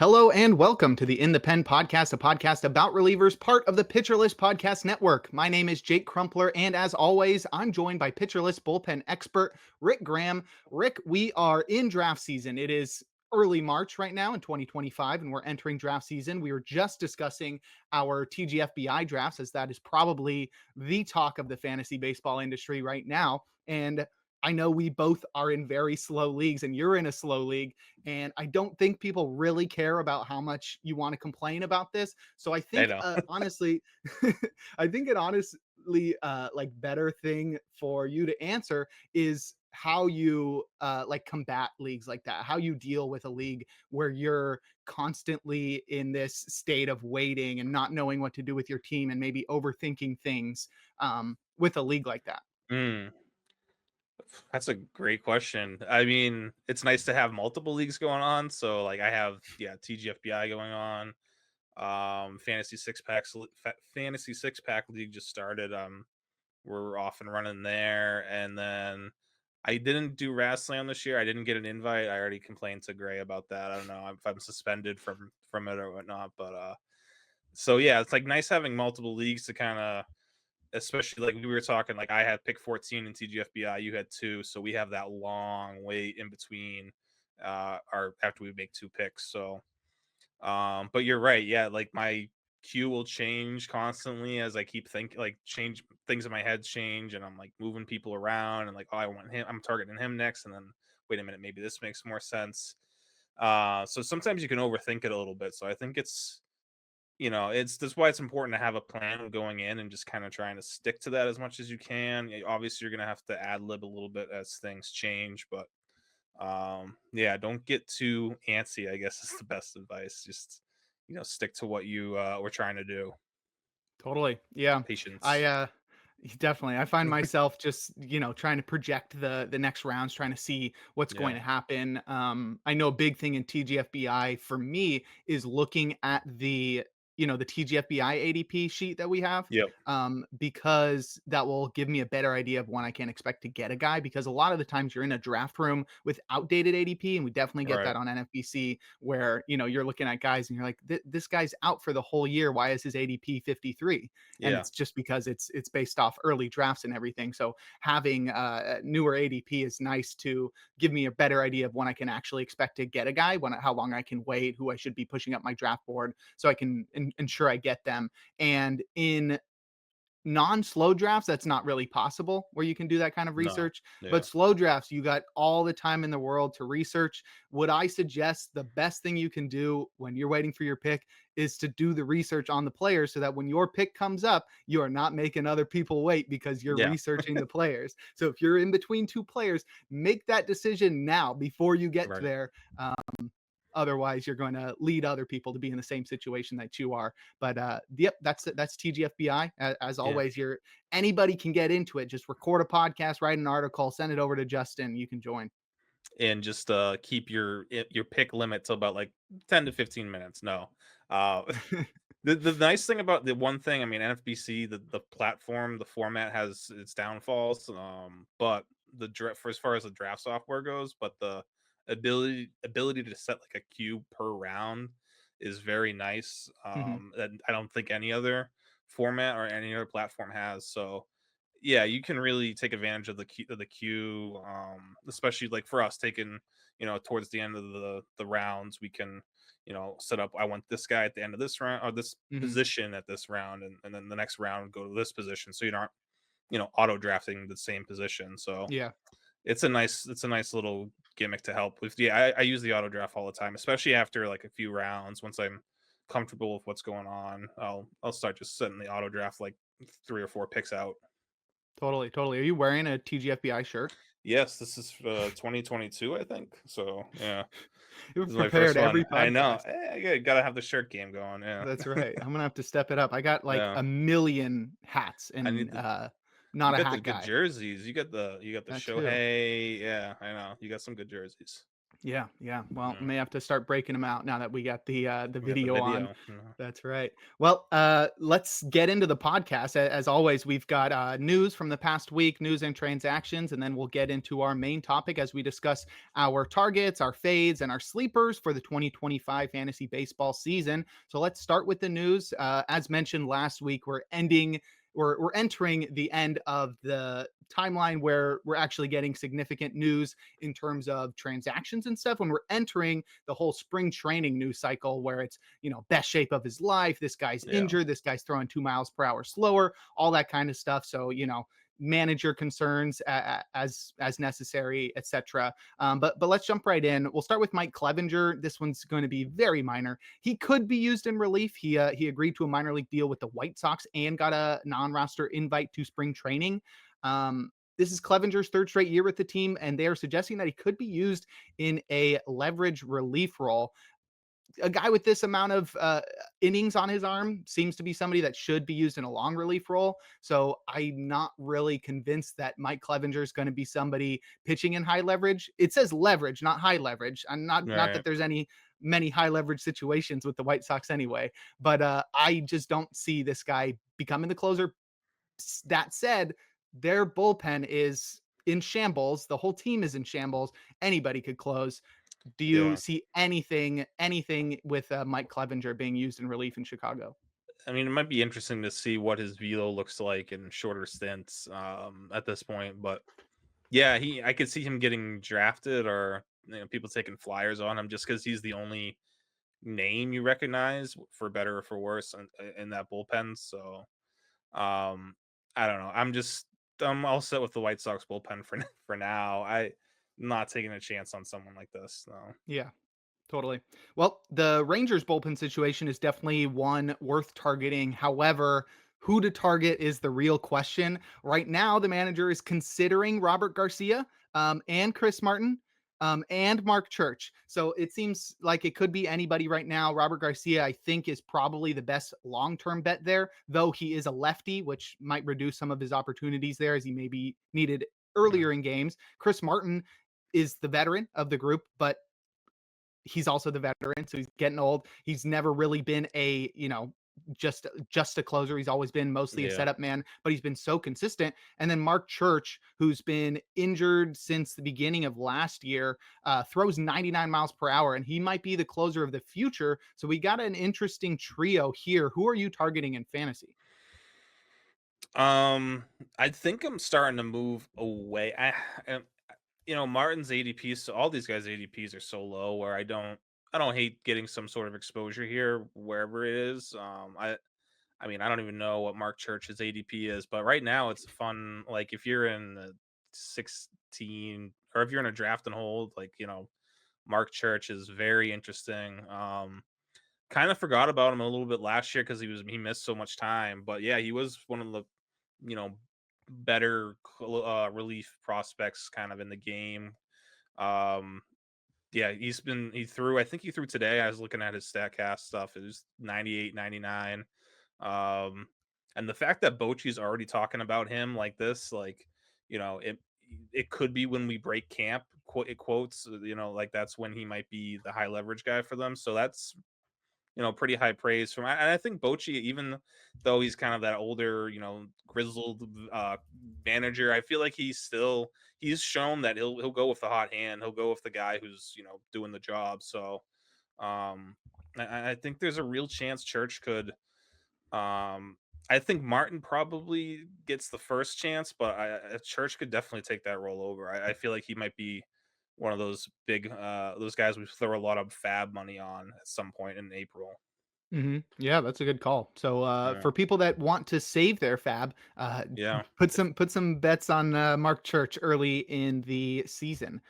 Hello and welcome to the In the Pen podcast, a podcast about relievers, part of the Pitcher List Podcast Network. My name is Jake Crumpler, and as always, I'm joined by Pitcher List bullpen expert Rick Graham. Rick, we are in draft season. It is early March right now in 2025, and we're entering draft season. We were just discussing our TGFBI drafts, as that is probably the talk of the fantasy baseball industry right now. And I know we both are in very slow leagues, and you're in a slow league. And I don't think people really care about how much you want to complain about this. So I I think, know. honestly, I think an honestly like better thing for you to answer is how you like combat leagues like that, how you deal with a league where you're constantly in this state of waiting and not knowing what to do with your team and maybe overthinking things with a league like that. Mm, that's a great question. I mean, it's nice to have multiple leagues going on. So, like, I have TGFBI going on. Fantasy six pack league just started. We're off and running there, and then I didn't do Rassley this year. I didn't get an invite. I already complained to Gray about that. I don't know if I'm suspended from it or whatnot, but so yeah, it's like nice having multiple leagues to kind of. Especially like we were talking, like I had pick 14 in TGFBI, you had two, so we have that long wait in between our after we make two picks. So but you're right, yeah, like my queue will change constantly as I keep thinking, like change things in my head change, and I'm like moving people around and like, oh, I want him, I'm targeting him next, and then wait a minute, maybe this makes more sense. So sometimes you can overthink it a little bit. So I think it's that's why it's important to have a plan going in and just kind of trying to stick to that as much as you can. Obviously, you're gonna have to ad lib a little bit as things change, but yeah, don't get too antsy. I guess is the best advice. Just stick to what you were trying to do. Totally. Yeah. I Patience. definitely I find myself just, trying to project the next rounds, trying to see what's going Yeah. to happen. I know a big thing in TGFBI for me is looking at the TGFBI ADP sheet that we have, Yep. because that will give me a better idea of when I can expect to get a guy. Because a lot of the times you're in a draft room with outdated ADP, and we definitely get Right. that on NFBC, where you're looking at guys and you're like, this guy's out for the whole year. Why is his ADP 53? And Yeah. it's just because it's based off early drafts and everything. So having newer ADP is nice to give me a better idea of when I can actually expect to get a guy, how long I can wait, who I should be pushing up my draft board, so I can ensure I get them. And in non-slow drafts, that's not really possible where you can do that kind of No. research. But Yeah. slow drafts, you got all the time in the world to research. Would I suggest the best thing you can do when you're waiting for your pick is to do the research on the players, so that when your pick comes up, you are not making other people wait because you're Yeah. researching the players. So if you're in between two players, make that decision now before you get Right. there. Otherwise, you're going to lead other people to be in the same situation that you are. But yep, that's TGFBI. As Yeah. always, anybody can get into it. Just record a podcast, write an article, send it over to Justin. You can join. And just keep your pick limit to about like 10 to 15 minutes. No. The nice thing about the one thing, I mean, NFBC, the platform, the format has its downfalls, but for as far as the draft software goes, but the ability to set like a queue per round is very nice. Mhm. That I don't think any other format or any other platform has. So yeah, you can really take advantage of the queue, especially like for us taking, towards the end of the rounds, we can, set up. I want this guy at the end of this round or this Mhm. position at this round, and then the next round go to this position, so you aren't, auto drafting the same position. So Yeah. it's a nice little gimmick to help with. Yeah, I use the auto draft all the time, especially after like a few rounds. Once I'm comfortable with what's going on, I'll start just setting the auto draft like 3 or 4 picks out. Totally. Totally. Are you wearing a TGFBI shirt? Yes, this is 2022, I think. So yeah, You're this is my first prepared one. every I know. podcast. Gotta have the shirt game going. Yeah, That's right. I'm gonna have to step it up. I got like yeah. a million hats, I and need the. not You a got the hat good guy. jerseys. You got the That too. Shohei. Yeah, I know. You got some good jerseys. Yeah, yeah. Well, Yeah, may have to start breaking them out now that we got the we got the video on. video. That's right. Well, let's get into the podcast. As always, we've got news from the past week, news and transactions, and then we'll get into our main topic as we discuss our targets, our fades, and our sleepers for the 2025 fantasy baseball season. So let's start with the news. As mentioned last week, we're entering the end of the timeline where we're actually getting significant news in terms of transactions and stuff when we're entering the whole spring training news cycle where it's, best shape of his life. This guy's Yeah, injured. This guy's throwing 2 miles per hour slower, all that kind of stuff. So, manage your concerns as necessary, etc. But let's jump right in. We'll start with Mike Clevenger. This one's going to be very minor. He could be used in relief. He agreed to a minor league deal with the White Sox and got a non-roster invite to spring training. This is Clevenger's third straight year with the team, and they are suggesting that he could be used in a leverage relief role. A guy with this amount of innings on his arm seems to be somebody that should be used in a long relief role. So I'm not really convinced that Mike Clevenger is going to be somebody pitching in high leverage. It says leverage, not high leverage. And not that right. there's many high leverage situations with the White Sox anyway. But I just don't see this guy becoming the closer. That said, their bullpen is in shambles. The whole team is in shambles. Anybody could close. Do you Yeah. see anything with Mike Clevenger being used in relief in Chicago? I mean, it might be interesting to see what his velo looks like in shorter stints at this point, but yeah, I could see him getting drafted or people taking flyers on him just because he's the only name you recognize for better or for worse in that bullpen. So um, I don't know. I'm all set with the White Sox bullpen for for now. I'm not taking a chance on someone like this. No. Yeah. Totally. Well, the Rangers bullpen situation is definitely one worth targeting. However, who to target is the real question. Right now, the manager is considering Robert Garcia and Chris Martin and Mark Church. So it seems like it could be anybody right now. Robert Garcia, I think, is probably the best long term bet there, though he is a lefty, which might reduce some of his opportunities there as he may be needed Mm. earlier in games. Chris Martin is the veteran of the group, but he's also the veteran, so he's getting old. He's never really been just a closer. He's always been mostly a Yeah. setup man, but he's been so consistent. And then Mark Church, who's been injured since the beginning of last year, throws 99 miles per hour, and he might be the closer of the future. So we got an interesting trio here. Who are you targeting in fantasy? Um, I think I'm starting to move away. Um, Martin's ADPs, so all these guys' ADPs are so low where I don't hate getting some sort of exposure here wherever it is. I mean, I don't even know what Mark Church's ADP is, but right now it's fun. Like if you're in the 16 or if you're in a draft and hold, like, Mark Church is very interesting. Kind of forgot about him a little bit last year because he missed so much time. But yeah, he was one of the you know better relief prospects kind of in the game. Um, yeah, he threw. I think he threw today. I was looking at his Statcast stuff. It was 98, 99. Um, and the fact that Bochy's already talking about him like this, like it could be when we break camp. It quotes, like that's when he might be the high leverage guy for them. So that's pretty high praise from. And I think Bochy, even though he's kind of that older, grizzled manager, I feel like he's shown that he'll go with the hot hand. He'll go with the guy who's doing the job. So I think there's a real chance Church could. Um, I think Martin probably gets the first chance, but Church could definitely take that role over. I feel like he might be one of those big those guys we throw a lot of fab money on at some point in April. Yeah, that's a good call. So Yeah. for people that want to save their fab, Yeah. put some bets on Mark Church early in the season.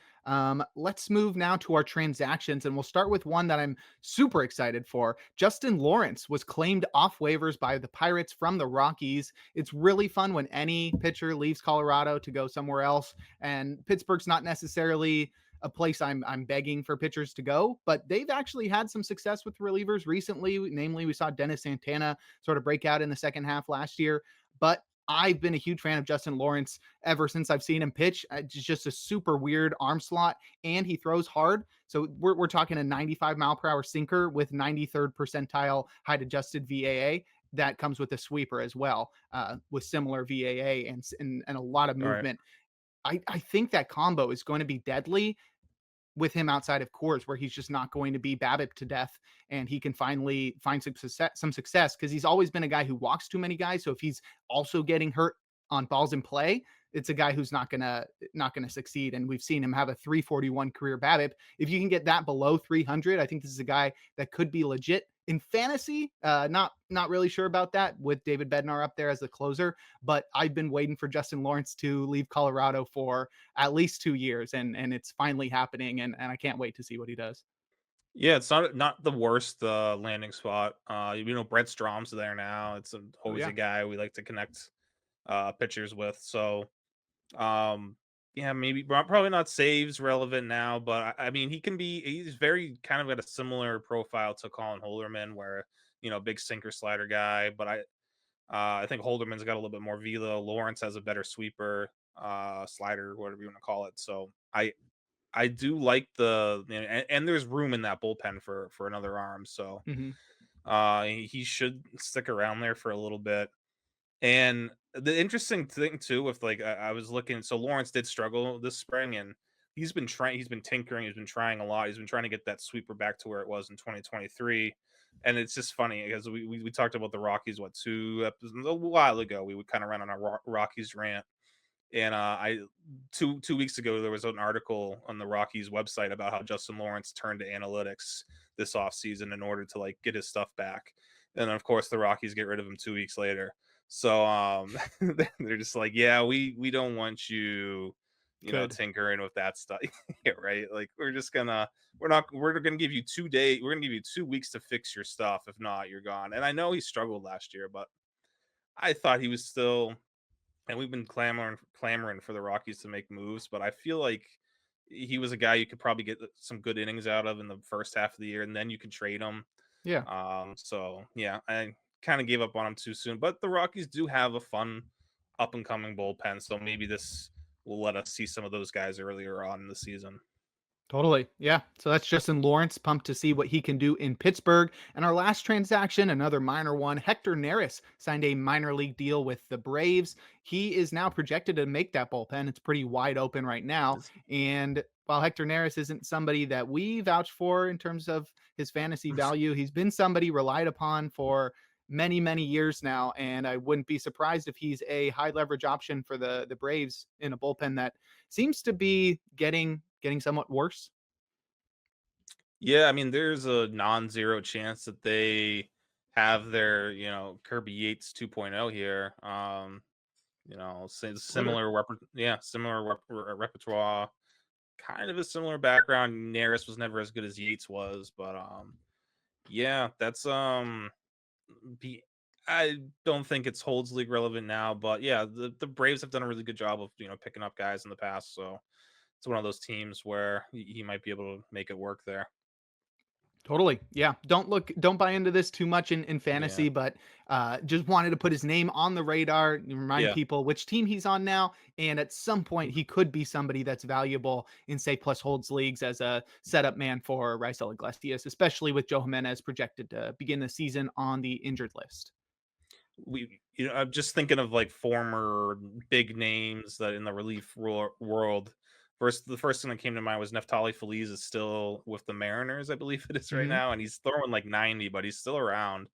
Let's move now to our transactions, and we'll start with one that I'm super excited for. Justin Lawrence was claimed off waivers by the Pirates from the Rockies. It's really fun when any pitcher leaves Colorado to go somewhere else, and Pittsburgh's not necessarily a place I'm begging for pitchers to go, but they've actually had some success with relievers recently. Namely, we saw Dennis Santana sort of break out in the second half last year. But I've been a huge fan of Justin Lawrence ever since I've seen him pitch. It's just a super weird arm slot, and he throws hard. So we're talking a 95 mile per hour sinker with 93rd percentile height adjusted VAA. That comes with a sweeper as well, with similar VAA and a lot of All right. movement. I think that combo is going to be deadly with him outside of Coors, where he's just not going to be BABIP to death, and he can finally find some success because he's always been a guy who walks too many guys. So if he's also getting hurt on balls in play, it's a guy who's not gonna succeed. And we've seen him have a 341 career BABIP. If you can get that below 300, I think this is a guy that could be legit in fantasy. Not really sure about that with David Bednar up there as the closer, but I've been waiting for Justin Lawrence to leave Colorado for at least 2 years, and it's finally happening, and I can't wait to see what he does. Yeah, it's not the worst landing spot. Brett Strom's there now. Oh Always a yeah. guy we like to connect pitchers with. So yeah, maybe probably not saves relevant now, but I mean he's very kind of got a similar profile to Colin Holderman, where big sinker slider guy. But I think Holderman's got a little bit more velo. Lawrence has a better sweeper, slider, whatever you want to call it. So I do like and there's room in that bullpen for another arm. So Hmm. he should stick around there for a little bit. And the interesting thing too, with like I was looking, so Lawrence did struggle this spring, and he's been tinkering, he's been trying a lot, he's been trying to get that sweeper back to where it was in 2023. And it's just funny because we talked about the Rockies what 2 episodes a while ago. We would kind of run on a Rockies rant, and I 2 weeks ago there was an article on the Rockies website about how Justin Lawrence turned to analytics this offseason in order to like get his stuff back. And then of course the Rockies get rid of him 2 weeks later. So they're just like, yeah, we don't want you, Good. tinkering with that stuff. Yeah, right. Like we're gonna give you 2 days, we're gonna give you 2 weeks to fix your stuff. If not, you're gone. And I know he struggled last year, but I thought he was still, and we've been clamoring for the Rockies to make moves, but I feel like he was a guy you could probably get some good innings out of in the first half of the year, and then you could trade him. Yeah. So yeah, I kind of gave up on him too soon. But the Rockies do have a fun up and coming bullpen, so maybe this will let us see some of those guys earlier on in the season. Totally. Yeah. So that's Justin Lawrence, pumped to see what he can do in Pittsburgh. And our last transaction, another minor one, Hector Neris signed a minor league deal with the Braves. He is now projected to make that bullpen. It's pretty wide open right now. Does- And while Hector Neris isn't somebody that we vouch for in terms of his fantasy value, he's been somebody relied upon for many, many years now. And I wouldn't be surprised if he's a high leverage option for the Braves in a bullpen that seems to be getting somewhat worse. Yeah, I mean, there's a non-zero chance that they have their, Kirby Yates 2.0 here. Twitter. Similar repertoire, kind of a similar background. Neris was never as good as Yates was, but yeah, that's be I don't think it's holds league relevant now, but yeah, the Braves have done a really good job of picking up guys in the past, so it's one of those teams where he might be able to make it work there. Totally. Yeah. Don't buy into this too much in Yeah, fantasy, but just wanted to put his name on the radar and remind yeah. people which team he's on now. And at some point, he could be somebody that's valuable in, say, plus holds leagues as a setup man for Raisel Iglesias, especially with Joe Jimenez projected to begin the season on the injured list. I'm just thinking of like former big names that in the world. The first thing that came to mind was Neftali Feliz is still with the Mariners, I believe it is right Hmm. now, and he's throwing like 90, but he's still around.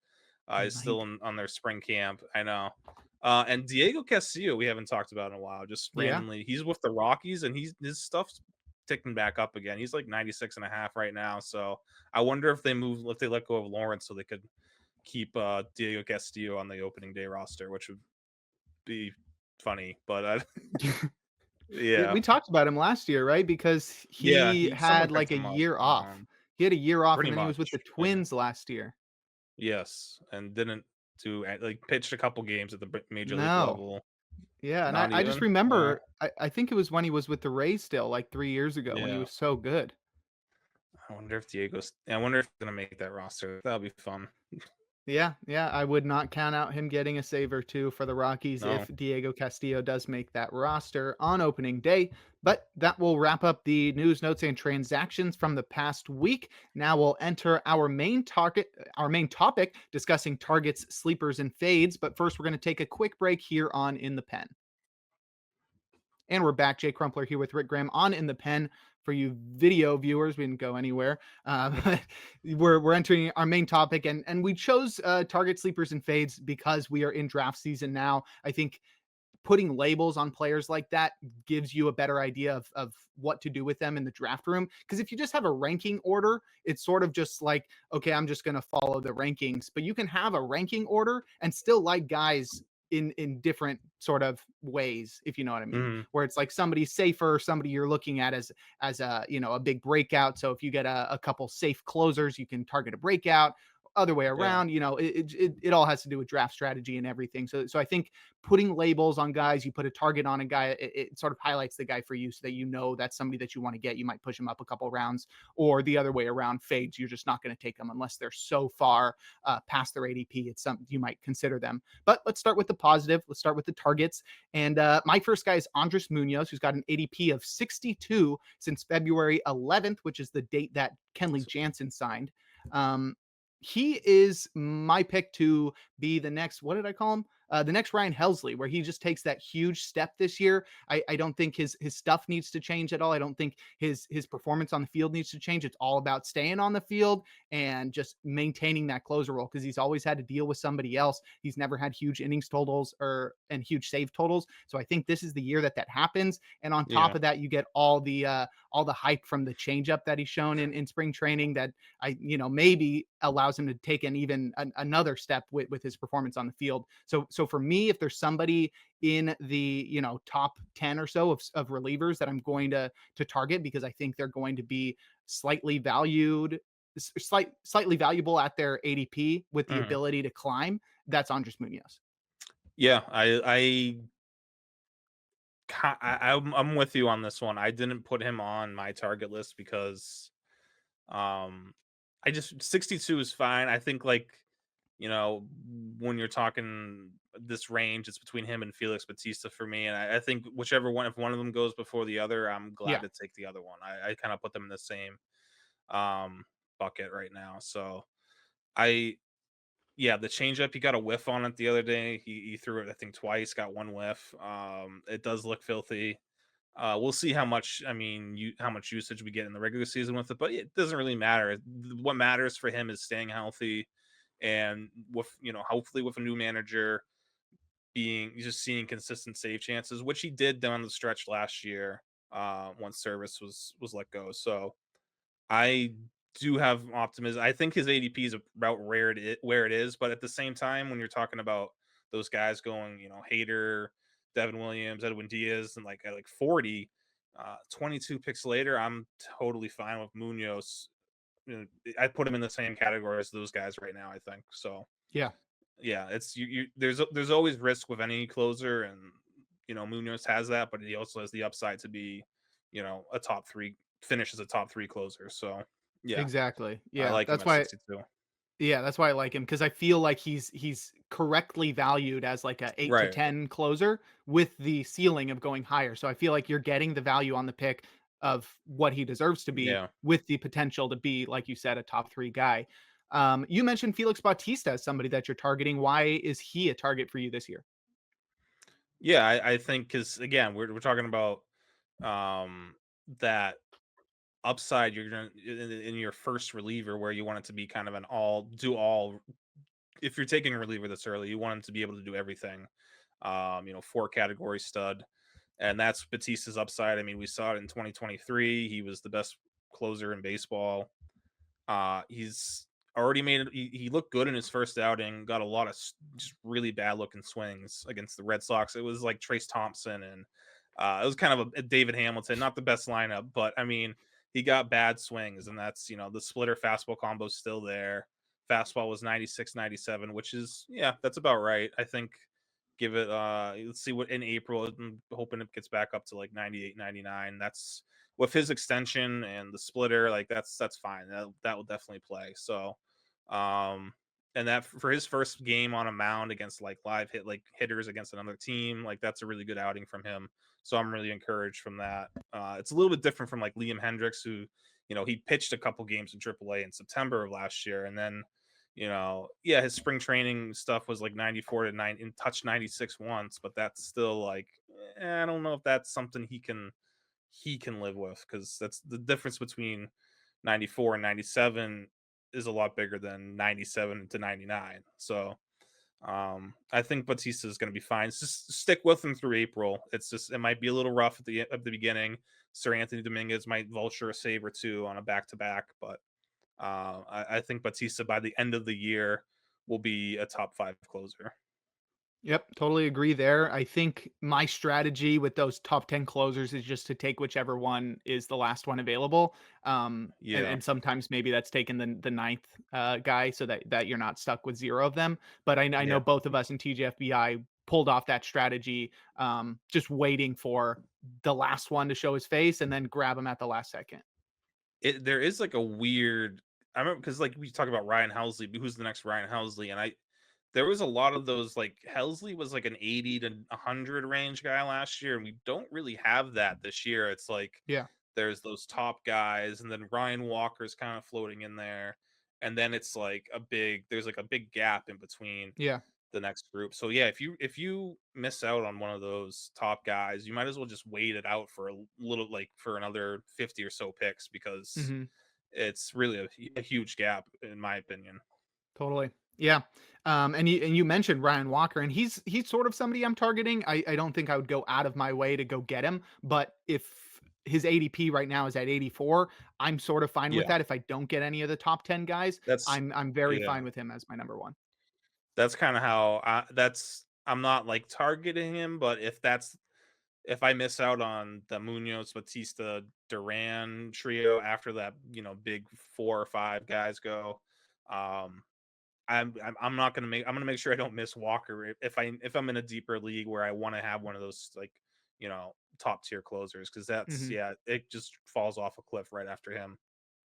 He's still 90. on their spring camp. I know. And Diego Castillo, we haven't talked about in a while. Just Yeah. randomly, he's with the Rockies, and his stuff's ticking back up again. He's like 96 and a half right now. So I wonder if they let go of Lawrence, so they could keep Diego Castillo on the opening day roster, which would be funny. But yeah, We talked about him last year, right? Because yeah, he someone had like picked a him up. year off. He had a year off, Pretty and then he was with the much, yeah, Twins last year. yes, and didn't like pitched a couple games at the major league No. level. Yeah, and I Not just even. remember I think it was when he was with the Rays still, like 3 years ago when he Yeah, was so good. I wonder if Diego's. I wonder if he's gonna make that roster. That'll be fun. Yeah, yeah, I would not count out him getting a save or two for the Rockies No. if Diego Castillo does make that roster on opening day. But that will wrap up the news, notes, and transactions from the past week. Now we'll enter our main topic, discussing targets, sleepers, and fades. But first, we're going to take a quick break here on In the Pen. And we're back. Jay Crumpler here with Rick Graham on In the Pen. For you video viewers, we didn't go anywhere. We're entering our main topic, and we chose target, sleepers, and fades because we are in draft season now. I think putting labels on players like that gives you a better idea of what to do with them in the draft room. Because if you just have a ranking order, it's sort of just like, okay, I'm just going to follow the rankings. But you can have a ranking order and still like guys in different sort of ways, if you know what I mean. Mhm. Where it's like somebody safer, somebody you're looking at as a a big breakout. So if you get a couple safe closers, you can target a breakout. Other way Yeah. around, it all has to do with draft strategy and everything. So I think putting labels on guys, you put a target on a guy, it sort of highlights the guy for you so that you know that's somebody that you want to get. You might push him up a couple rounds, or the other way around, fades. You're just not going to take them unless they're so far past their ADP. It's something you might consider them. But let's start with the positive. Let's start with the targets. And my first guy is Andres Munoz, who's got an ADP of 62 since February 11th, which is the date that Kenley Jansen signed. Um, he is my pick to be the next, what did I call him? The next Ryan Helsley, where he just takes that huge step this year. I don't think his stuff needs to change at all. I don't think his performance on the field needs to change. It's all about staying on the field and just maintaining that closer role, because he's always had to deal with somebody else. He's never had huge innings totals and huge save totals. So I think this is the year that happens. And on top Yeah. of that, you get all the hype from the changeup that he's shown in spring training that maybe allows him to take another step with his performance on the field. So for me, if there's somebody in the top 10 or so of relievers that I'm going to target, because I think they're going to be slightly valued, slightly valuable at their ADP with the Mhm. ability to climb, that's Andres Munoz. Yeah, I'm with you on this one. I didn't put him on my target list because um I just 62 is fine. I think, like, you know, when you're talking this range, it's between him and Felix Batista for me. And I think whichever one, if one of them goes before the other, I'm glad Yeah, to take the other one. I kind of put them in the same um bucket right now. So I yeah, the changeup, he got a whiff on it the other day. He threw it, I think, twice, got one whiff. It does look filthy. We'll see how much, I mean, how much usage we get in the regular season with it, but it doesn't really matter. What matters for him is staying healthy, and with, hopefully with a new manager, being just seeing consistent save chances, which he did down the stretch last year. Once Service was let go, so I do have optimism. I think his ADP is about where it is, but at the same time, when you're talking about those guys going, Hader, Devin Williams, Edwin Diaz, and like at like 40, 22 picks later, I'm totally fine with Munoz. I put him in the same category as those guys right now. I think so. yeah. Yeah, it's there's always risk with any closer, and Munoz has that, but he also has the upside to be, a top three finish as a top three closer. So yeah, Exactly. I Yeah, like him that's at why. 62. Yeah, that's why I like him, because I feel like he's correctly valued as like a 8 to Right. 10 closer with the ceiling of going higher. So I feel like you're getting the value on the pick of what he deserves to be, Yeah. with the potential to be, like you said, a top 3 guy. You mentioned Felix Bautista as somebody that you're targeting. Why is he a target for you this year? Yeah, I think because again, we're talking about um that upside you're gonna in your first reliever where you want it to be kind of an all. If you're taking a reliever this early, you want him to be able to do everything. Four category stud, and that's Batista's upside. I mean, we saw it in 2023. He was the best closer in baseball. He's already made it. He looked good in his first outing. Got a lot of just really bad looking swings against the Red Sox. It was like Trace Thompson, and it was kind of a David Hamilton. Not the best lineup, but I mean, he got bad swings, and that's the splitter fastball combo is still there. Fastball was 96, 97, which is, yeah, that's about right. I think give it let's see what in April. I'm hoping it gets back up to like 98, 99. That's with his extension and the splitter, like that's fine. That will definitely play. So and that for his first game on a mound against like hitters against another team, like that's a really good outing from him. So I'm really encouraged from that. It's a little bit different from like Liam Hendricks, who he pitched a couple games in AAA in September of last year, and then yeah, his spring training stuff was like 94 to 9 and touched 96 once, but that's still like I don't know if that's something he can live with, because that's the difference between 94 and 97 is a lot bigger than 97 to 99. So I think Batista is going to be fine. Just stick with him through April. It's just it might be a little rough at the beginning. Sir Anthony Dominguez might vulture a save or two on a back to back, but I think Batista by the end of the year will be a top five closer. Yep, totally agree there. I think my strategy with those top 10 closers is just to take whichever one is the last one available. Yeah, And sometimes maybe that's taking the ninth guy so that you're not stuck with zero of them. But I yeah. know both of us in TGFBI pulled off that strategy, just waiting for the last one to show his face and then grab him at the last second. There is like a weird. I remember because like we talk about Ryan Housley, who's the next Ryan Housley, and there was a lot of those, like Helsley was like an 80 to 100 range guy last year, and we don't really have that this year. It's like Yeah, there's those top guys, and then Ryan Walker's kind of floating in there, and then it's like there's like a big gap in between yeah. the next group. So yeah, if you miss out on one of those top guys, you might as well just wait it out for a little, like for another 50 or so picks, because Hmm. it's really a huge gap in my opinion. Totally. Yeah. And you mentioned Ryan Walker, and he's sort of somebody I'm targeting. I don't think I would go out of my way to go get him, but if his ADP right now is at 84, I'm sort of fine with Yeah, that. If I don't get any of the top 10 guys, that's I'm very yeah. fine with him as my number one. That's kinda how I'm not, like, targeting him, but if I miss out on the Munoz, Batista, Duran trio after that, big 4 or 5 guys go, um, I'm not gonna I'm gonna make sure I don't miss Walker if I'm in a deeper league where I wanna have one of those, like, top tier closers, because Mhm. it just falls off a cliff right after him.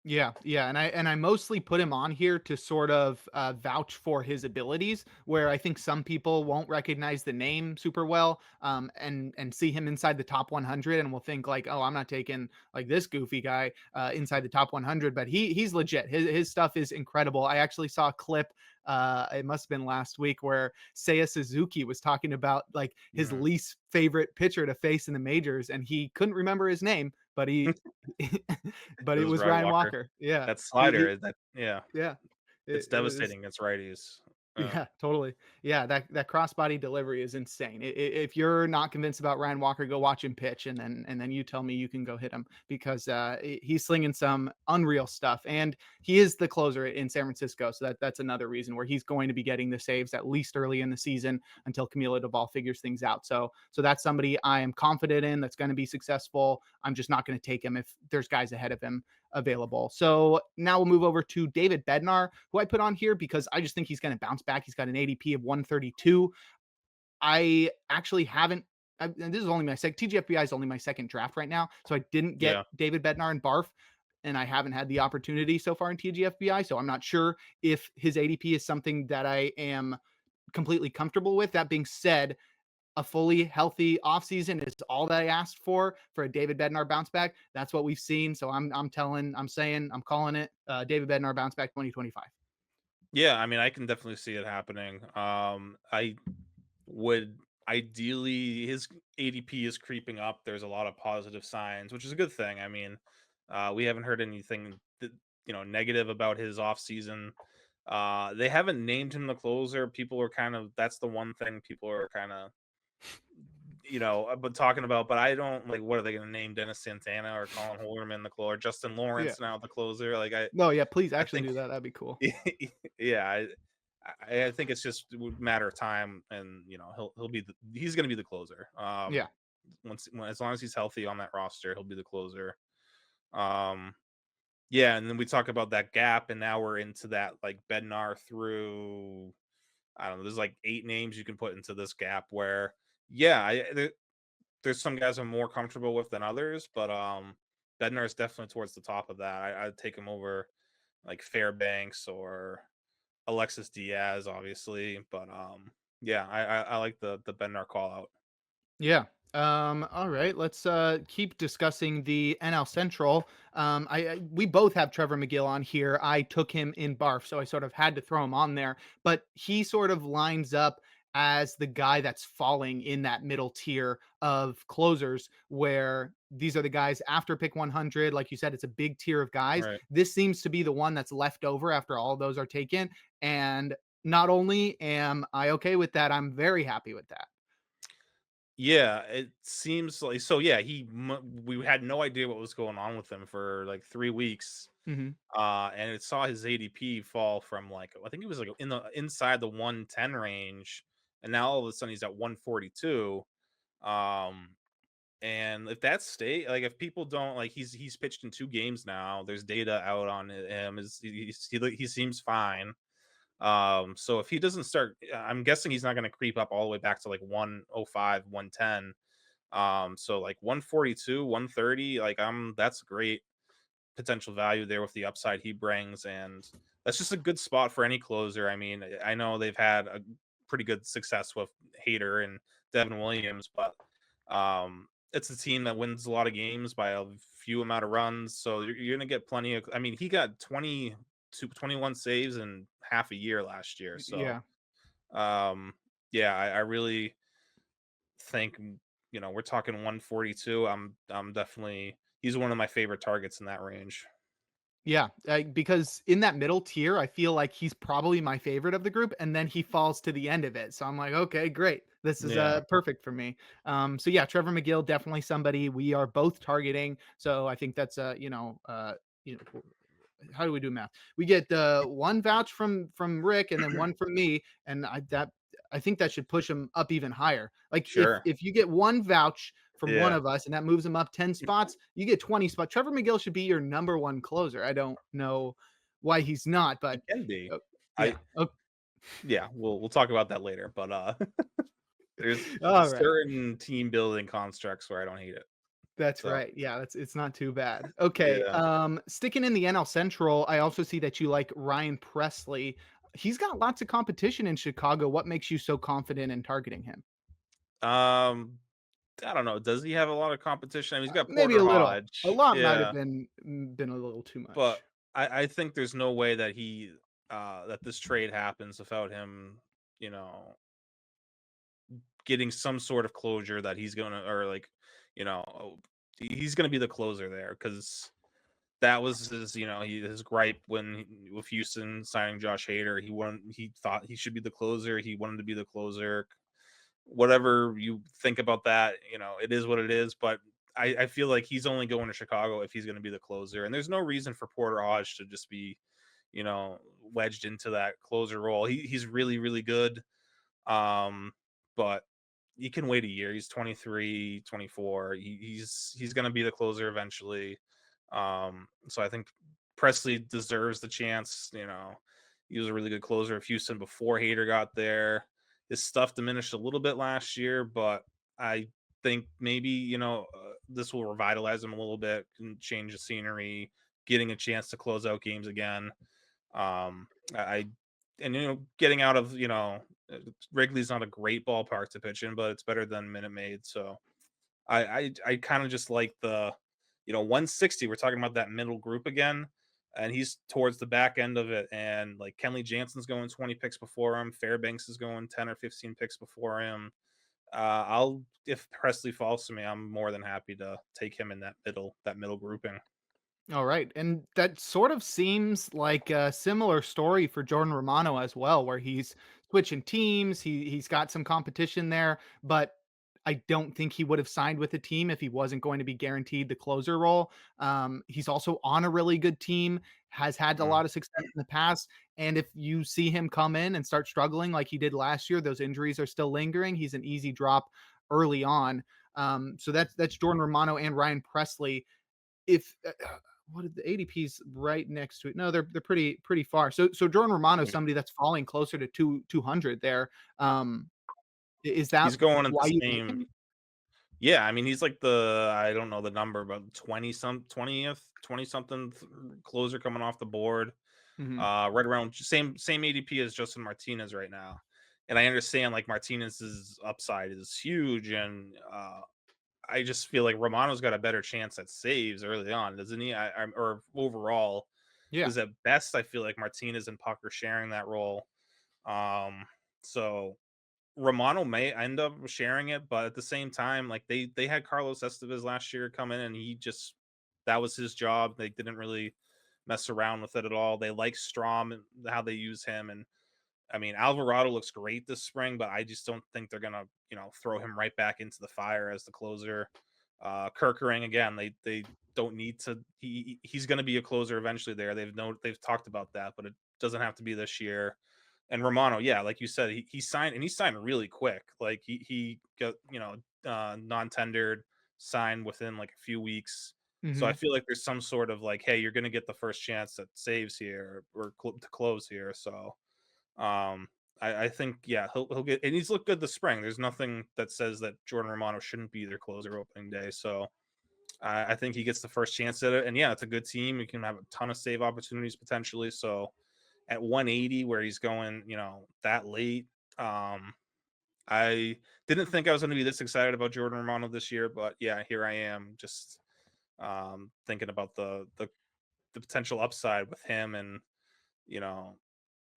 Yeah, yeah, and I mostly put him on here to sort of vouch for his abilities, where I think some people won't recognize the name super well, and see him inside the top 100, and will think like, oh, I'm not taking like this goofy guy inside the top 100, but he's legit. His stuff is incredible. I actually saw a clip. It must have been last week where Seiya Suzuki was talking about like his Mhm. least favorite pitcher to face in the majors, and he couldn't remember his name, but he but It it was was Ryan Ryan Walker. Walker. Yeah. That He slider is that yeah. yeah. It's It was devastating against righties. yeah, totally. Yeah, that crossbody delivery is insane. If you're not convinced about Ryan Walker, go watch him pitch, and then you tell me you can go hit him because he's slinging some unreal stuff, and he is the closer in San Francisco. So that's another reason where he's going to be getting the saves at least early in the season until Camilo Duvall figures things out. So that's somebody I am confident in that's going to be successful. I'm just not going to take him if there's guys ahead of him available. So now we'll move over to David Bednar, who I put on here because I just think he's going to bounce back. He's got an ADP of 132. I actually haven't. And this is only my second. TGFBI is only my second draft right now, so I didn't get Yeah. David Bednar and Barf, and I haven't had the opportunity so far in TGFBI. So I'm not sure if his ADP is something that I am completely comfortable with. That being said, a fully healthy offseason is all that I asked for a David Bednar bounce back. That's what we've seen. So I'm calling it David Bednar bounce back 2025. Yeah, I mean, I can definitely see it happening. I would ideally his ADP is creeping up. There's a lot of positive signs, which is a good thing. I mean, we haven't heard anything negative about his offseason. They haven't named him the closer. People are kind of that's the one thing people are kind of but talking about. But I don't like. What are they going to name Dennis Santana or Colin Holderman the closer? Justin Yeah. Lawrence now the closer? Like No, yeah, please I actually think do that. That'd be cool. yeah, I think it's just a matter of time, and he's going to be the closer. Yeah. As long as he's healthy on that roster, he'll be the closer. Um, yeah, and then we talk about that gap, and now we're into that like Bednar through. I don't know. There's like 8 names you can put into this gap where, yeah, there's some guys I'm more comfortable with than others, but Bednar is definitely towards the top of that. I'd take him over like Fairbanks or Alexis Diaz, obviously, but yeah, I like the Bednar call out. Yeah. All right. Let's keep discussing the NL Central. We both have Trevor McGill on here. I took him in barf, so I sort of had to throw him on there. But he sort of lines up as the guy that's falling in that middle tier of closers, where these are the guys after pick 100. Like you said, it's a big tier of guys. Right. This seems to be the one that's left over after all those are taken. And not only am I okay with that, I'm very happy with that. Yeah, it seems like so. Yeah, we had no idea what was going on with him for like 3 weeks, Hmm. and it saw his ADP fall from like I think he was like in the inside the 110 range, and now all of a sudden he's at 142. Um, and if that stay like if people don't like he's pitched in 2 games now. There's data out on him. He seems fine. So if he doesn't start, I'm guessing he's not going to creep up all the way back to like 105, 110. So like 142, 130, like that's great potential value there with the upside he brings. And that's just a good spot for any closer. I mean, I know they've had a pretty good success with Hader and Devin Williams, but it's a team that wins a lot of games by a few amount of runs. So you're going to get plenty of, I mean, he got 20 to 21 saves in half a year last year. So, Yeah. um, yeah, I really think we're talking 142. I'm definitely he's one of my favorite targets in that range. Yeah, because in that middle tier, I feel like he's probably my favorite of the group, and then he falls to the end of it. So I'm like, okay, great, this is Yeah, perfect for me. So yeah, Trevor McGill definitely somebody we are both targeting. So I think that's how do we do math? We get one vouch from Rick and then one from me, and I think that should push him up even higher. Like if sure. if you get one vouch from one Yeah, of us and that moves him up 10 spots, you get 20 spots. Trevor McGill should be your number one closer. I don't know why he's not, it but can be. yeah. I Yeah, we'll talk about that later. But there's All right. certain team building constructs where I don't hate it. That's So right. Yeah, it's not too bad. Okay. yeah. Sticking in the NL Central, I also see that you like Ryan Presley. He's got lots of competition in Chicago. What makes you so confident in targeting him? Um, I don't know. Does he have a lot of competition? I mean, he's got Maybe Porter a little. A Hodge. lot might have Yeah, been a little too but much. I think there's no way that that this trade happens without him, you know, getting some sort of closure that he's gonna or like, you know, he's gonna be the closer there because that was his gripe with Houston signing Josh Hader. He thought he should be the closer. He wanted to be the closer. Whatever you think about that, it is what it is. But I feel like he's only going to Chicago if he's going to be the closer, and there's no reason for Porter Hodge to just be, wedged into that closer role. He's really really good, but he can wait a year. He's 23, 24. He's going to be the closer eventually. So I think Presley deserves the chance. He was a really good closer of Houston before Hader got there. His stuff diminished a little bit last year, but I think maybe this will revitalize him a little bit, and change the scenery, getting a chance to close out games again. I and getting out of Wrigley's not a great ballpark to pitch in, but it's better than Minute Maid. So I kind of just like the 160. We're talking about that middle group again, and he's towards the back end of it. And like Kenley Jansen's going 20 picks before him. Fairbanks is going 10 or 15 picks before him. I'll if Presley falls to me, I'm more than happy to take him in that middle grouping. All right. And that sort of seems like a similar story for Jordan Romano as well, where he's switching teams. He's got some competition there, but I don't think he would have signed with a team if he wasn't going to be guaranteed the closer role. He's also on a really good team, has had a Mm. lot of success in the past. And if you see him come in and start struggling like he did last year, those injuries are still lingering. He's an easy drop early on. So that's Jordan Romano and Ryan Presley. If what did the ADP's right next to it? No, they're pretty far. So Jordan Romano is Yeah. somebody that's falling closer to 200 there. Is that He's going at why the you like same. him? Yeah, I mean, he's like I don't know the number, but 20 something closer coming off the board. Mhm. right around same ADP as Justin Martinez right now. And I understand like Martinez's upside is huge, and I just feel like Romano's got a better chance at saves early on, doesn't he? Or overall, Yeah. because at best I feel like Martinez and Puck are sharing that role. Um, so Romano may end up sharing it, but at the same time, like they had Carlos Estevez last year come in, and he just that was his job. They didn't really mess around with it at all. They like Strom and how they use him, and I mean Alvarado looks great this spring, but I just don't think they're gonna throw him right back into the fire as the closer. Kirkering again, they don't need to. He's going to be a closer eventually. They've talked about that, but it doesn't have to be this year. And Romano, yeah, like you said, he signed, and he signed really quick. Like he got non-tendered, signed within like a few weeks. So I Mhm. feel like there's some sort of like, hey, you're going to get the first chance at saves here or to close here. So um, I think yeah, he'll get, and he's looked good this spring. There's nothing that says that Jordan Romano shouldn't be their closer opening day. So I think he gets the first chance at it. And yeah, it's a good team. You can have a ton of save opportunities potentially. So at 180, where he's going, that late, I didn't think I was going to be this excited about Jordan Romano this year, but yeah, here I am, just thinking about the potential upside with him, and you know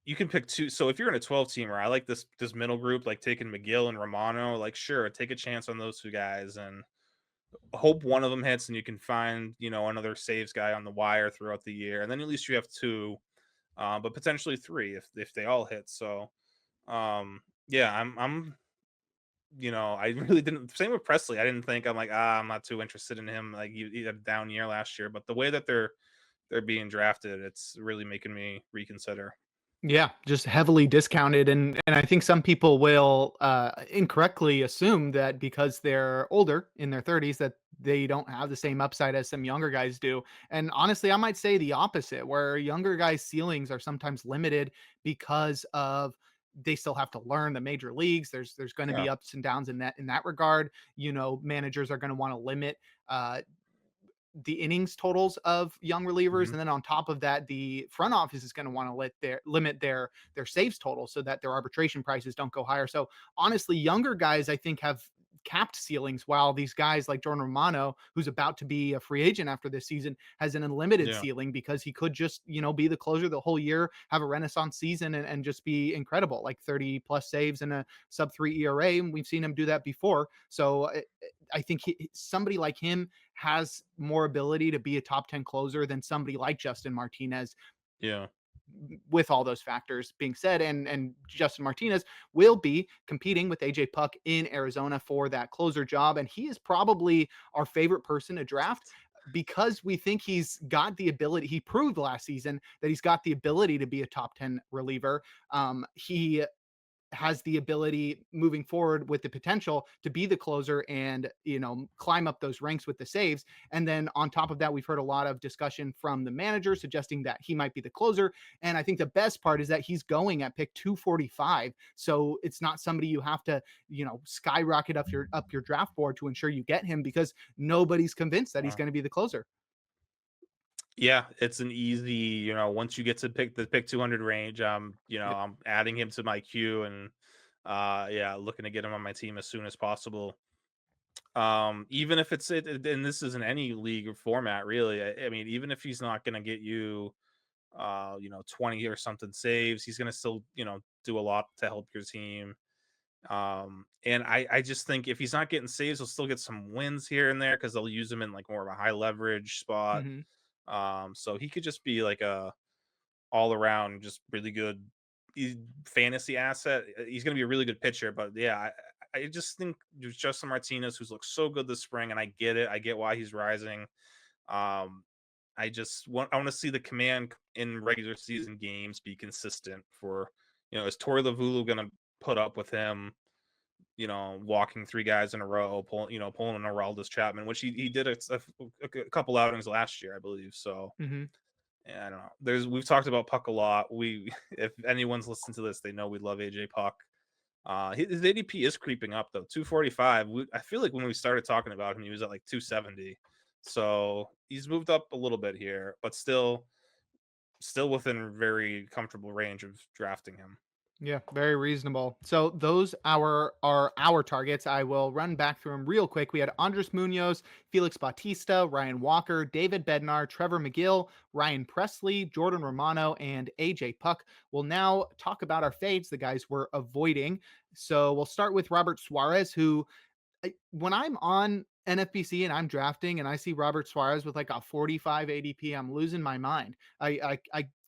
you can pick two. So if you're in a 12 teamer, I like this middle group, like taking McGill and Romano. Like, sure, take a chance on those two guys and hope one of them hits, and you can find another saves guy on the wire throughout the year, and then at least you have two, but potentially three if they all hit. So yeah, I'm I really didn't. Same with Presley. I didn't think I'm like I'm not too interested in him. Like he had a down year last year, but the way that they're being drafted, it's really making me reconsider. Yeah, just heavily discounted, and I think some people will incorrectly assume that because they're older in their 30s that they don't have the same upside as some younger guys do. And honestly, I might say the opposite, where younger guys' ceilings are sometimes limited because of they still have to learn the major leagues. There's going to Yeah. be ups and downs in that regard. Managers are going to want to limit the innings totals of young relievers, Mhm. and then on top of that, the front office is going to want to limit their saves total so that their arbitration prices don't go higher. So honestly, younger guys I think have capped ceilings, while these guys like Jordan Romano, who's about to be a free agent after this season, has an unlimited Yeah. ceiling because he could just be the closer the whole year, have a renaissance season, and just be incredible, like 30 plus saves and a sub 3 ERA, and we've seen him do that before. So I think somebody like him has more ability to be a top 10 closer than somebody like Justin Martinez. Yeah. With all those factors being said, and Justin Martinez will be competing with AJ Puck in Arizona for that closer job, and he is probably our favorite person to draft because we think he's got the ability. He proved last season that he's got the ability to be a top 10 reliever. He has the ability moving forward with the potential to be the closer and climb up those ranks with the saves. And then on top of that, we've heard a lot of discussion from the manager suggesting that he might be the closer. And I think the best part is that he's going at pick 245, so it's not somebody you have to skyrocket up your draft board to ensure you get him, because nobody's convinced that he's Uh, going to be the closer. yeah, it's an easy, once you get to pick 200 range, Yep. I'm adding him to my queue, and yeah, looking to get him on my team as soon as possible. Even if and this isn't any league or format really. I mean, even if he's not going to get you 20 or something saves, he's going to still, do a lot to help your team. And I just think if he's not getting saves, he'll still get some wins here and there because they'll use him in like more of a high leverage spot. Hmm. So he could just be like a all around just really good fantasy asset. He's going to be a really good pitcher, but yeah, I just think there's Justin Martinez who's looked so good this spring, and I get it. I get why he's rising. Um, I want to see the command in regular season games be consistent for is Tori Lavulu going to put up with him? Walking three guys in a row, pulling an Aroldis Chapman, which he did a couple outings last year, I believe. So Hmm. yeah, I don't know. We've talked about Puck a lot. We if anyone's listened to this, they know we love AJ Puck. His ADP is creeping up though, 245. I feel like when we started talking about him, he was at like 270. So he's moved up a little bit here, but still still within very comfortable range of drafting him. Yeah, very reasonable. So those are our targets. I will run back through them real quick. We had Andres Munoz, Felix Bautista, Ryan Walker, David Bednar, Trevor McGill, Ryan Presley, Jordan Romano, and AJ Puck. We'll now talk about our fades, the guys we're avoiding. So we'll start with Robert Suarez, who when I'm on NFBC and I'm drafting and I see Robert Suarez with like a 45 ADP, I'm losing my mind. I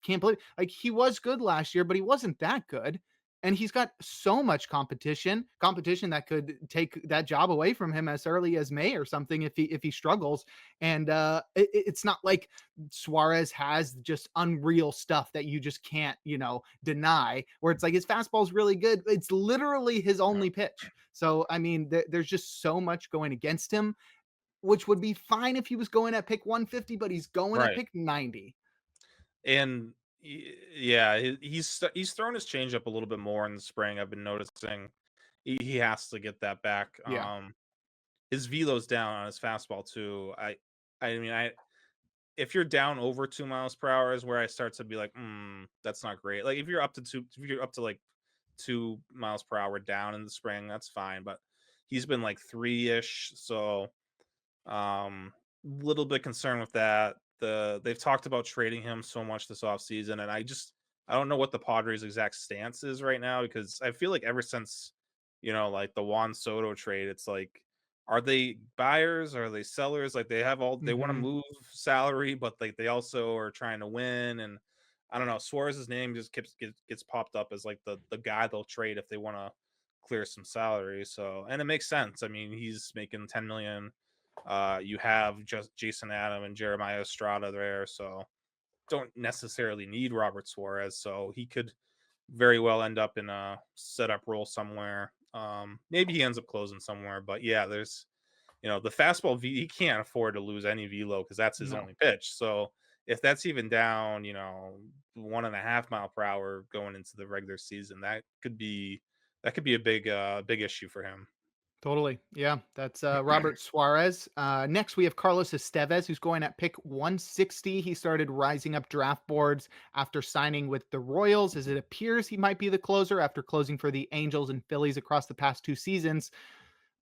can't believe like he was good last year, but he wasn't that good. And he's got so much competition that could take that job away from him as early as May or something if he struggles. And it's not like Suarez has just unreal stuff that you just can't deny. Where it's like his fastball is really good. It's literally his only pitch. So, I mean, there's just so much going against him, which would be fine if he was going at pick 150, but he's going at Right. pick 90. And yeah, he's thrown his changeup a little bit more in the spring. I've been noticing he has to get that back. Yeah. His velo's down on his fastball too. I mean, if you're down over 2 miles per hour is where I start to be like, that's not great. Like if you're up to like 2 miles per hour down in the spring, that's fine. But he's been like 3-ish, so little bit concerned with that. They've talked about trading him so much this offseason, and I don't know what the Padres' exact stance is right now because I feel like ever since like the Juan Soto trade, it's like, are they buyers? Are they sellers? Like they want to Hmm. move salary, but like they also are trying to win. And I don't know. Suarez's name just gets popped up as like the guy they'll trade if they want to clear some salary. So and it makes sense. I mean, he's making 10 million. You have just Jason Adam and Jeremiah Estrada there, so don't necessarily need Robert Suarez. So he could very well end up in a setup role somewhere. Maybe he ends up closing somewhere, but yeah, there's the fastball he can't afford to lose any velo because that's his No, only pitch. So if that's even down, 1.5 mile per hour going into the regular season, that could be a big issue for him. totally. Yeah, that's Robert Suarez. Next, we have Carlos Estevez, who's going at pick 160. He started rising up draft boards after signing with the Royals, as it appears he might be the closer after closing for the Angels and Phillies across the past two seasons.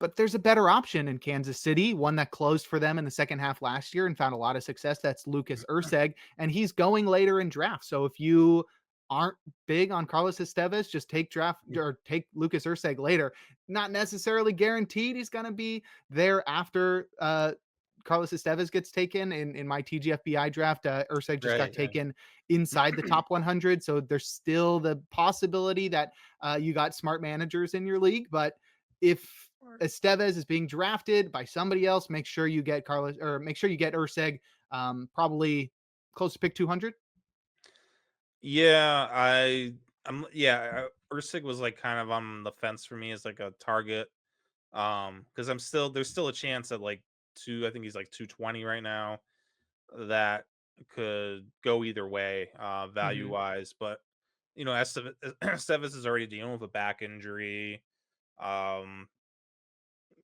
But there's a better option in Kansas City, one that closed for them in the second half last year and found a lot of success. That's Lucas Urseg, and he's going later in draft. So if you aren't big on Carlos Estevez, just take draft or take Lucas Urseg later. Not necessarily guaranteed he's going to be there after Carlos Estevez gets taken in my TGFBI draft. Urseg just got Right, right. taken inside the top 100. So there's still the possibility that you got smart managers in your league. But if Estevez is being drafted by somebody else, make sure you get Carlos or make sure you get Urseg probably close to pick 200. Yeah, Ursig was like kind of on the fence for me as like a target. Because there's still a chance at like I think he's like 220 right now. That could go either way, value Hmm. wise. But Esteves is already dealing with a back injury. Um,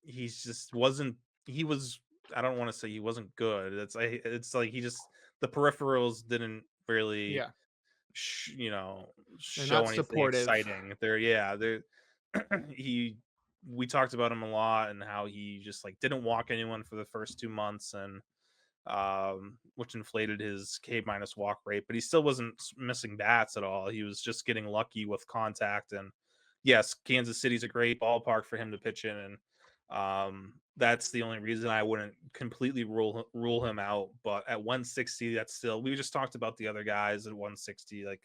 he's just wasn't he was I don't want to say he wasn't good. It's like he just the peripherals didn't really Yeah, they're show not anything supportive. exciting. They're he we talked about him a lot and how he just like didn't walk anyone for the first 2 months and which inflated his K minus walk rate, but he still wasn't missing bats at all. He was just getting lucky with contact. And yes, Kansas City's a great ballpark for him to pitch in, and that's the only reason I wouldn't completely rule him out. But at 160, that's still we just talked about the other guys at 160, like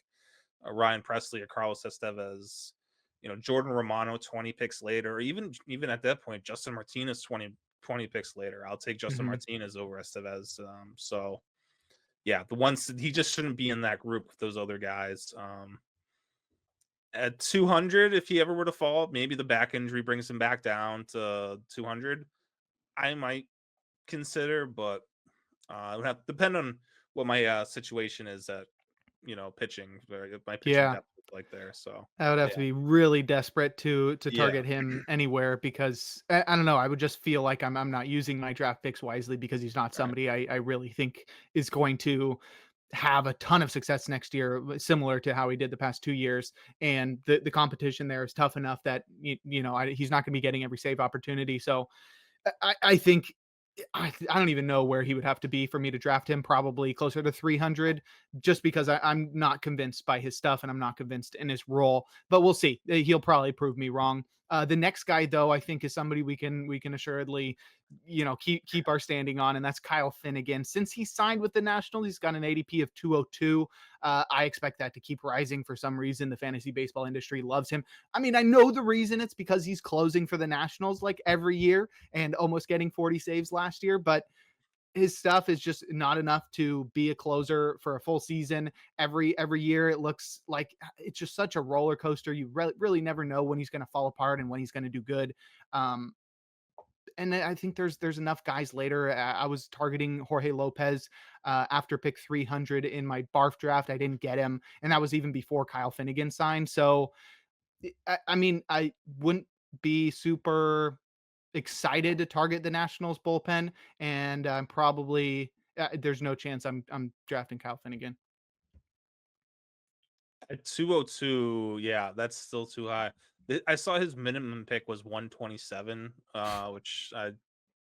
Ryan Presley or Carlos Estevez. Jordan Romano 20 picks later, or even at that point, Justin Martinez 20 picks later. I'll take Justin Hmm. Martinez over Estevez. So yeah, the ones he just shouldn't be in that group with those other guys. At 200, if he ever were to fall, maybe the back injury brings him back down to 200. I might consider, but it would have to depend on what my situation is at pitching, my pitching Yeah, depth look like there. So I would have yeah, to be really desperate to yeah, target him anywhere because I don't know. I would just feel like I'm not using my draft picks wisely because he's not right. somebody I really think is going to have a ton of success next year, similar to how he did the past 2 years. And the competition there is tough enough that he's not going to be getting every save opportunity. So I think I don't even know where he would have to be for me to draft him. Probably closer to 300, just because I'm not convinced by his stuff and I'm not convinced in his role. But we'll see. He'll probably prove me wrong. The next guy, though, I think is somebody we can assuredly, keep our standing on, and that's Kyle Finnegan. Since he signed with the Nationals, he's got an ADP of 202. I expect that to keep rising for some reason. The fantasy baseball industry loves him. I mean, I know the reason. It's because he's closing for the Nationals like every year and almost getting 40 saves last year, but his stuff is just not enough to be a closer for a full season. Every year it looks like it's just such a roller coaster. You really never know when he's going to fall apart and when he's going to do good. Um, and I think there's enough guys later. I was targeting Jorge Lopez after pick 300 in my barf draft. I didn't get him, and that was even before Kyle Finnegan signed. So I mean, I wouldn't be super excited to target the Nationals bullpen, and I'm probably there's no chance I'm drafting Kyle Finnegan. At 202, yeah, that's still too high. I saw his minimum pick was 127, which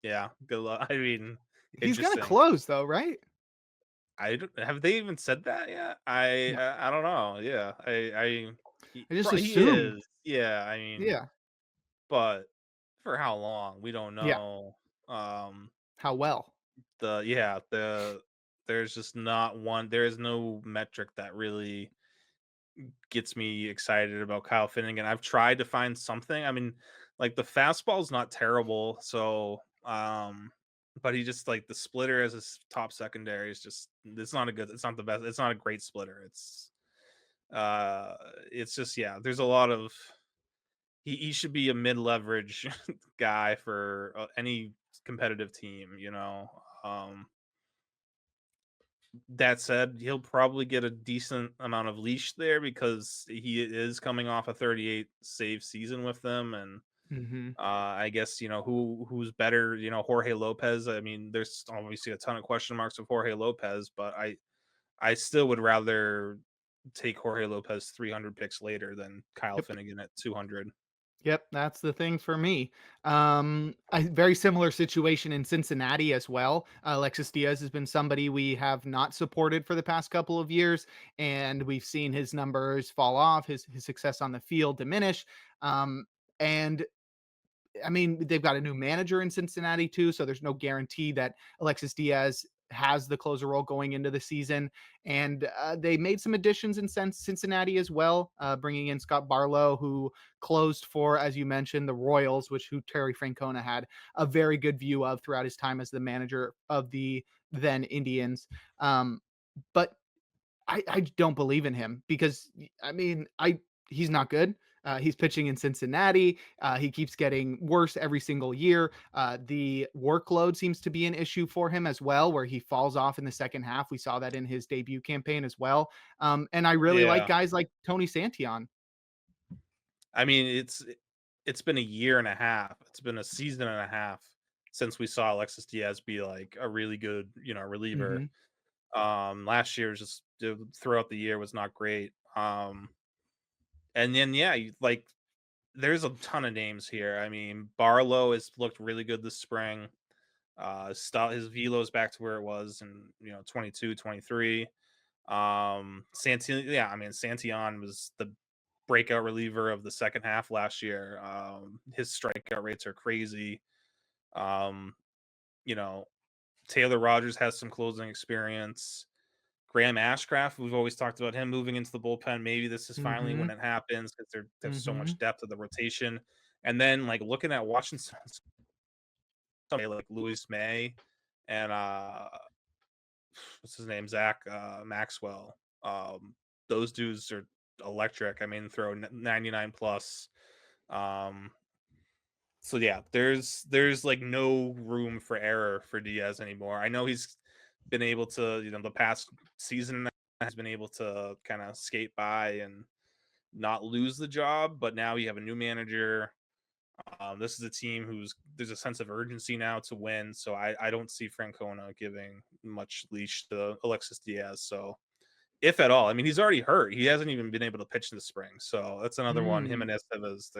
yeah, good luck. I mean, He's gonna interesting. close though, right? I don't, have they even said that yet? No, I don't know. Yeah, I just he assumed. is. Yeah, I mean, Yeah, but for how long we don't yeah. know. Um, How well? there's just not one. There is no metric that really gets me excited about Kyle Finnegan. I've tried to find something. I mean, like the fastball's not terrible, so but he just like the splitter as his top secondary is just it's not the best. It's not a great splitter. Uh it's just yeah, there's a lot of he should be a mid leverage guy for any competitive team, you know. That said, he'll probably get a decent amount of leash there because he is coming off a 38 save season with them, and Hmm. I guess who's better. Jorge Lopez. I mean, there's obviously a ton of question marks with Jorge Lopez, but I still would rather take Jorge Lopez 300 picks later than Kyle Yep. Finnegan at 200. Yep, that's the thing for me. A very similar situation in Cincinnati as well. Alexis Diaz has been somebody we have not supported for the past couple of years, and we've seen his numbers fall off, his success on the field diminish. And I mean, they've got a new manager in Cincinnati too, so there's no guarantee that Alexis Diaz has the closer role going into the season. And they made some additions in Cincinnati as well, bringing in Scott Barlow, who closed for, as you mentioned, the Royals, who Terry Francona had a very good view of throughout his time as the manager of the then Indians. But I don't believe in him because I mean he's not good. He's pitching in Cincinnati. He keeps getting worse every single year. The workload seems to be an issue for him as well, where he falls off in the second half. We saw that in his debut campaign as well. And I really like Yeah, guys like Tony Santion. I mean it's been a year and a half. It's been a season and a half since we saw Alexis Diaz be like a really good reliever. Hmm. Last year was throughout the year was not great. And then yeah, like there's a ton of names here. I mean, Barlow has looked really good this spring. His velo is back to where it was in 22, 23. Santillan, yeah, I mean Santillan was the breakout reliever of the second half last year. His strikeout rates are crazy. Um, you know, Taylor Rogers has some closing experience. Graham Ashcraft, we've always talked about him moving into the bullpen. Maybe this is finally when Hmm. it happens because there's so much Hmm. depth of the rotation. And then like looking at watching somebody like Louis May and what's his name, Zach Maxwell. Those dudes are electric. I mean, throw 99 plus. Um, so yeah, there's like no room for error for Diaz anymore. I know he's been able to, the past season has been able to kind of skate by and not lose the job, but now you have a new manager. This is a team who's there's a sense of urgency now to win, so I don't see Francona giving much leash to Alexis Diaz. So if at all, I mean, he's already hurt. He hasn't even been able to pitch in the spring, so that's another one. Him Mm. and Estevez,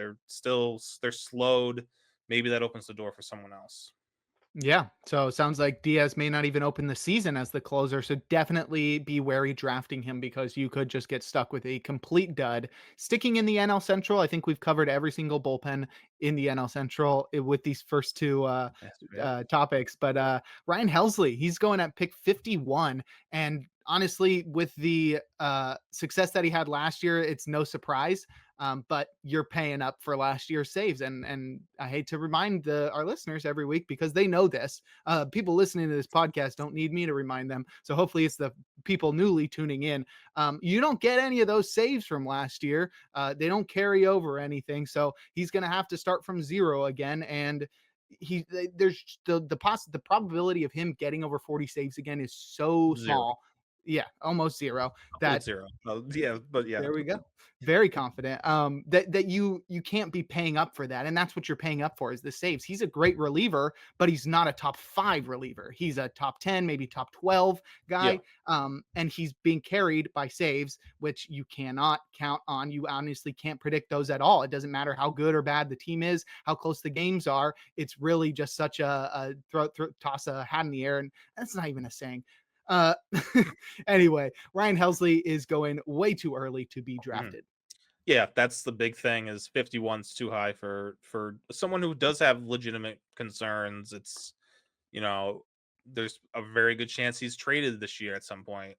they're slowed. Maybe that opens the door for someone else. Yeah. So it sounds like Diaz may not even open the season as the closer. So definitely be wary drafting him because you could just get stuck with a complete dud. Sticking in the NL Central, I think we've covered every single bullpen in the NL Central with these first two Yes, we have. topics. But Ryan Helsley, he's going at pick 51. And honestly, with the success that he had last year, it's no surprise. But you're paying up for last year's saves, and I hate to remind our listeners every week because they know this. People listening to this podcast don't need me to remind them. So hopefully, it's the people newly tuning in. You don't get any of those saves from last year. They don't carry over anything, so he's going to have to start from zero again. And there's the probability of him getting over 40 saves again is so 0. small. Yeah, almost zero. I'll put it That 0. Yeah, but yeah. there we go. Very confident. That you can't be paying up for that, and that's what you're paying up for is the saves. He's a great reliever, but he's not a top 5 reliever. He's a top 10, maybe top 12 Yeah, guy. And he's being carried by saves, which you cannot count on. You honestly can't predict those at all. It doesn't matter how good or bad the team is, how close the games are. It's really just such a toss a hat in the air, and that's not even a saying. Uh, anyway, Ryan Helsley is going way too early to be mhm. drafted. Yeah, that's the big thing is 51's too high for someone who does have legitimate concerns. It's, you know, there's a very good chance he's traded this year at some point.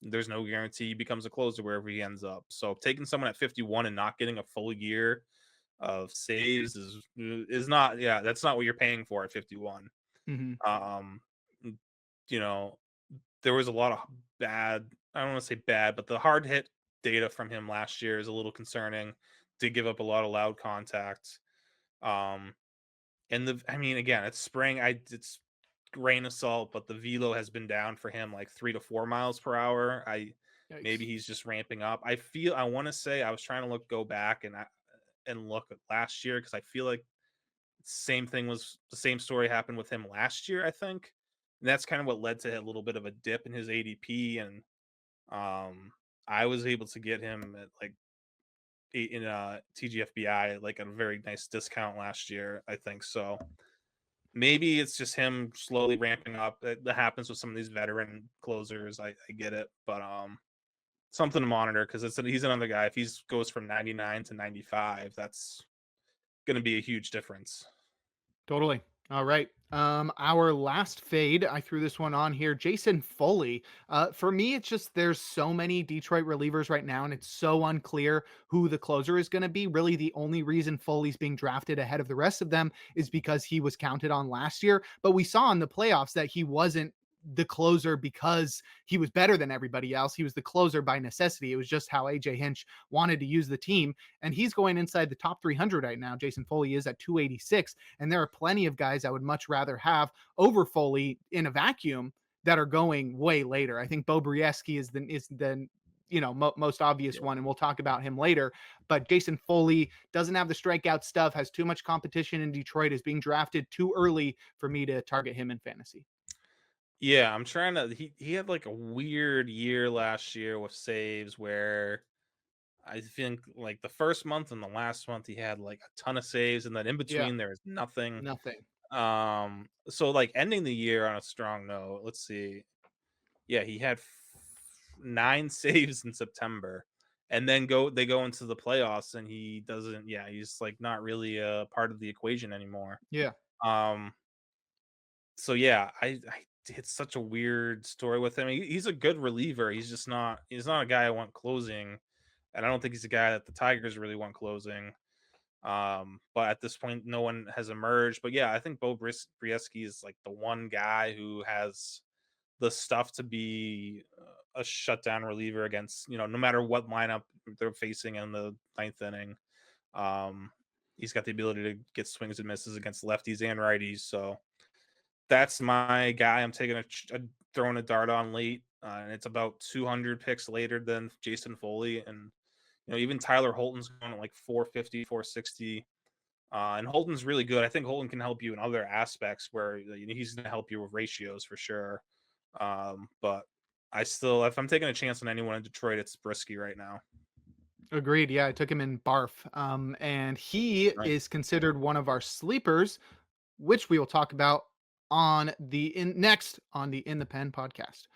There's no guarantee he becomes a closer wherever he ends up. So taking someone at 51 and not getting a full year of saves is not, yeah, that's not what you're paying for at 51. Mhm. Um, you know, there was a lot of bad, I don't want to say bad, but the hard hit data from him last year is a little concerning. Did give up a lot of loud contact. Um, and I mean, again, it's spring. It's grain of salt, but the velo has been down for him like 3 to 4 miles per hour. Maybe Yikes. he's just ramping up. I want to say I was trying to go back and look at last year because I feel like the same story happened with him last year. I think and that's kind of what led to a little bit of a dip in his ADP, and I was able to get him at like in TGFBI at like a very nice discount last year. I think so. Maybe it's just him slowly ramping up. That happens with some of these veteran closers. I get it, but something to monitor because he's another guy. If he goes from 99 to 95, that's going to be a huge difference. Totally. All right. Our last fade, I threw this one on here. Jason Foley. For me, it's just there's so many Detroit relievers right now, and it's so unclear who the closer is going to be. Really, the only reason Foley's being drafted ahead of the rest of them is because he was counted on last year. But we saw in the playoffs that he wasn't the closer because he was better than everybody else. He was the closer by necessity. It was just how AJ Hinch wanted to use the team. And he's going inside the top 300 right now. Jason Foley is at 286. And there are plenty of guys I would much rather have over Foley in a vacuum that are going way later. I think Bo Brieski is the most obvious Yeah. one, and we'll talk about him later. But Jason Foley doesn't have the strikeout stuff, has too much competition in Detroit, is being drafted too early for me to target him in fantasy. Yeah, I'm trying to. He had like a weird year last year with saves where I think like the first month and the last month he had like a ton of saves, and then in Yeah, between there is nothing. nothing. So like ending the year on a strong note. Let's see. Yeah, he had 9 saves in September, and then they go into the playoffs, and he doesn't. Yeah, he's like not really a part of the equation anymore. Yeah. Um, so yeah, it's such a weird story with him. He's a good reliever. He's not a guy I want closing, and I don't think he's a guy that the Tigers really want closing. But at this point, no one has emerged. But yeah, I think Brieski is like the one guy who has the stuff to be a shutdown reliever against no matter what lineup they're facing in the ninth inning. Um, he's got the ability to get swings and misses against lefties and righties. So that's my guy. I'm taking throwing a dart on late, and it's about 200 picks later than Jason Foley, and even Tyler Holton's going at like 450, 460. And Holden's really good. I think Holden can help you in other aspects where he's going to help you with ratios for sure. But I still, if I'm taking a chance on anyone in Detroit, it's Brisky right now. Agreed. Yeah, I took him in barf. And he Right. is considered one of our sleepers, which we will talk about on the next on the In the Pen podcast.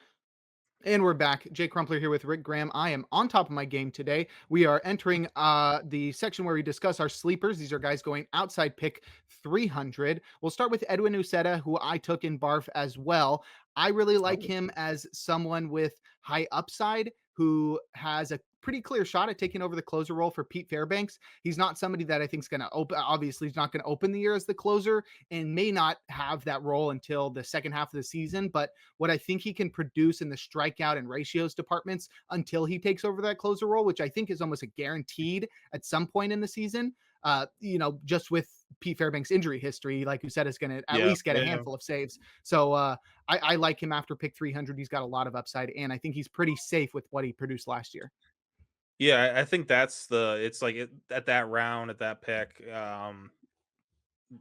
And we're back. Jake Crumpler here with Rick Graham. I am on top of my game today. We are entering the section where we discuss our sleepers. These are guys going outside pick 300. We'll start with Edwin Uceta, who I took in barf as well. I really like Oh, him as someone with high upside who has a pretty clear shot at taking over the closer role for Pete Fairbanks. He's not somebody that I think is going to open. Obviously, he's not going to open the year as the closer and may not have that role until the second half of the season. But what I think he can produce in the strikeout and ratios departments until he takes over that closer role, which I think is almost a guaranteed at some point in the season. Just with Pete Fairbanks' injury history, like you said, is going to at yeah, least get a yeah, handful of saves. So I like him after pick 300. He's got a lot of upside, and I think he's pretty safe with what he produced last year. yeah. I think that's it's like at that round, at that pick.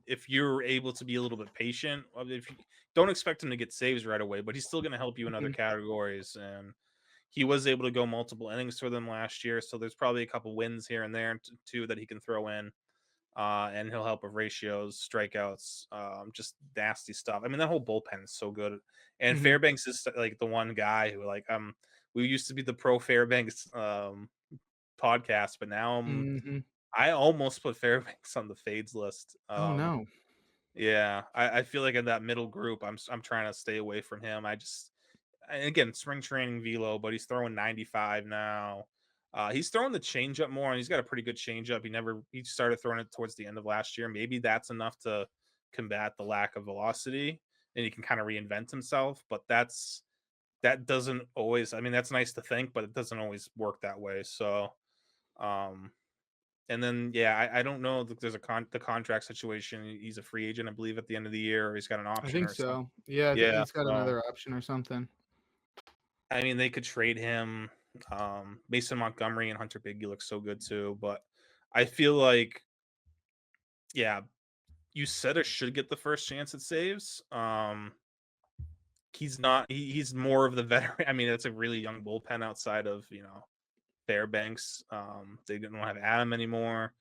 If you're able to be a little bit patient, if you don't expect him to get saves right away, but he's still going to help you in other Mhm. categories. And he was able to go multiple innings for them last year, so there's probably a couple wins here and there too that he can throw in. And he'll help with ratios, strikeouts, just nasty stuff. I mean, that whole bullpen is so good. And Mhm. Fairbanks is like the one guy who we used to be the pro Fairbanks podcast, but now Mhm. I almost put Fairbanks on the fades list. Oh no. Yeah, I feel like in that middle group, I'm trying to stay away from him. And again, spring training velo, but he's throwing 95 now. He's throwing the changeup more, and he's got a pretty good changeup. He started throwing it towards the end of last year. Maybe that's enough to combat the lack of velocity, and he can kind of reinvent himself. But that doesn't always. I mean, that's nice to think, but it doesn't always work that way. So, um, and then yeah, I don't know that there's the contract situation. He's a free agent, I believe, at the end of the year, or he's got an I option think or something. so. Yeah, I think Yeah, he's got so another option or something. I mean, they could trade him. Mason Montgomery and Hunter Biggie look so good too, but I feel like, yeah, Uceta should get the first chance at saves. He's not. He's more of the veteran. I mean, it's a really young bullpen outside of Fairbanks. They didn't have Adam anymore.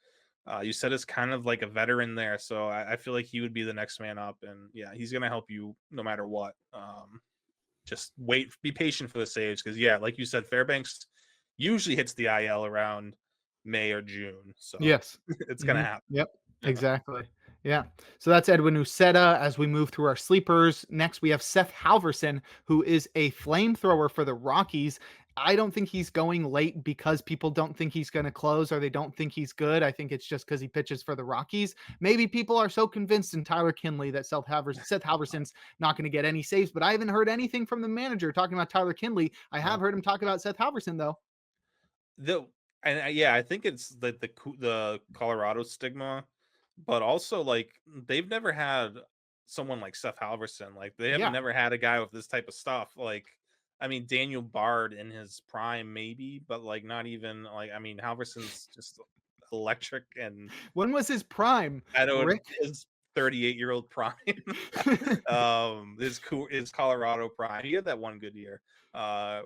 Uceta's kind of like a veteran there, so I feel like he would be the next man up, and yeah, he's gonna help you no matter what. Just wait, be patient for the saves because yeah, like you said, Fairbanks usually hits the IL around May or June, so Yes. it's gonna Mhm. happen. Yep. Yeah. Exactly. Yeah. So that's Edwin Uceta as we move through our sleepers. Next, we have Seth Halverson, who is a flamethrower for the Rockies. I don't think he's going late because people don't think he's going to close or they don't think he's good. I think it's just because he pitches for the Rockies. Maybe people are so convinced in Tyler Kinley that Seth Halverson's not going to get any saves, but I haven't heard anything from the manager talking about Tyler Kinley. I Yeah. have heard him talk about Seth Halverson, though. The yeah, I think it's the Colorado stigma, but also like they've never had someone like Seth Halverson. Like they haven't Yeah. never had a guy with this type of stuff. Like I mean Daniel Bard in his prime maybe, but like not even like I mean Halverson's just electric and When was his prime, I don't Rick? his 38-year-old prime. His Colorado prime. He had that one good year. Uh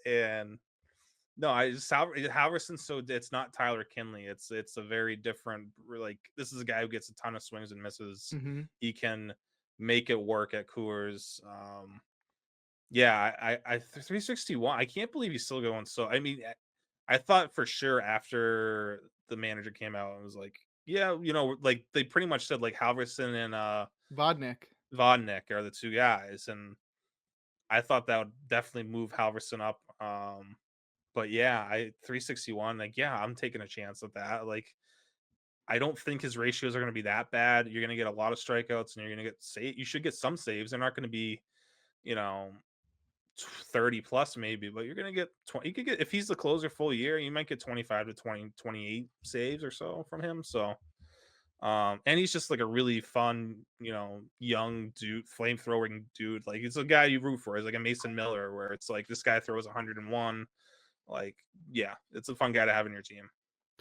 and no, Halverson's so it's not Tyler Kinley. It's a very different like this is a guy who gets a ton of swings and misses. Mhm. He can make it work at Coors. Yeah, 361. I can't believe he's still going. So I mean, I thought for sure after the manager came out and was like, yeah, like they pretty much said like Halverson and Vodnik. Vodnik are the two guys, and I thought that would definitely move Halverson up. But yeah, I 361, like, yeah, I'm taking a chance at that. Like, I don't think his ratios are going to be that bad. You're going to get a lot of strikeouts and you're going to you should get some saves. They're not going to be, you know, 30 plus maybe, but you're going to get 20. You could get, if he's the closer full year, you might get 25 to 20, 28 saves or so from him. So, and he's just like a really fun, young dude, flamethrowing dude. Like, it's a guy you root for. He's like a Mason Miller, where it's like this guy throws 101. Like, yeah, it's a fun guy to have in your team.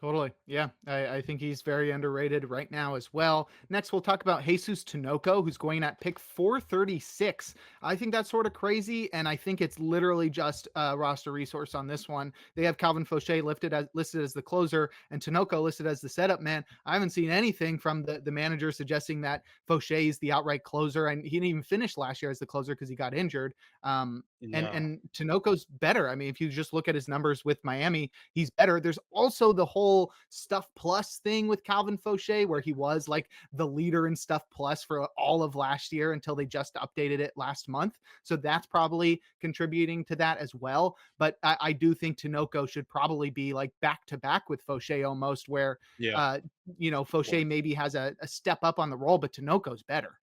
Totally. Yeah. I think he's very underrated right now as well. Next, we'll talk about Jesus Tinoco, who's going at pick 436. I think that's sort of crazy. And I think it's literally just a roster resource on this one. They have Calvin Fauché listed as the closer and Tinoco listed as the setup man. I haven't seen anything from the manager suggesting that Fauché is the outright closer. And he didn't even finish last year as the closer because he got injured. No. And Tinoco's better. I mean, if you just look at his numbers with Miami, he's better. There's also the whole Stuff Plus thing with Calvin Fauché, where he was like the leader in Stuff Plus for all of last year until they just updated it last month. So that's probably contributing to that as well. But I do think Tinoco should probably be like back to back with Fauché almost, where Yeah. uh, Fauché maybe has a step up on the role, but Tinoco's better.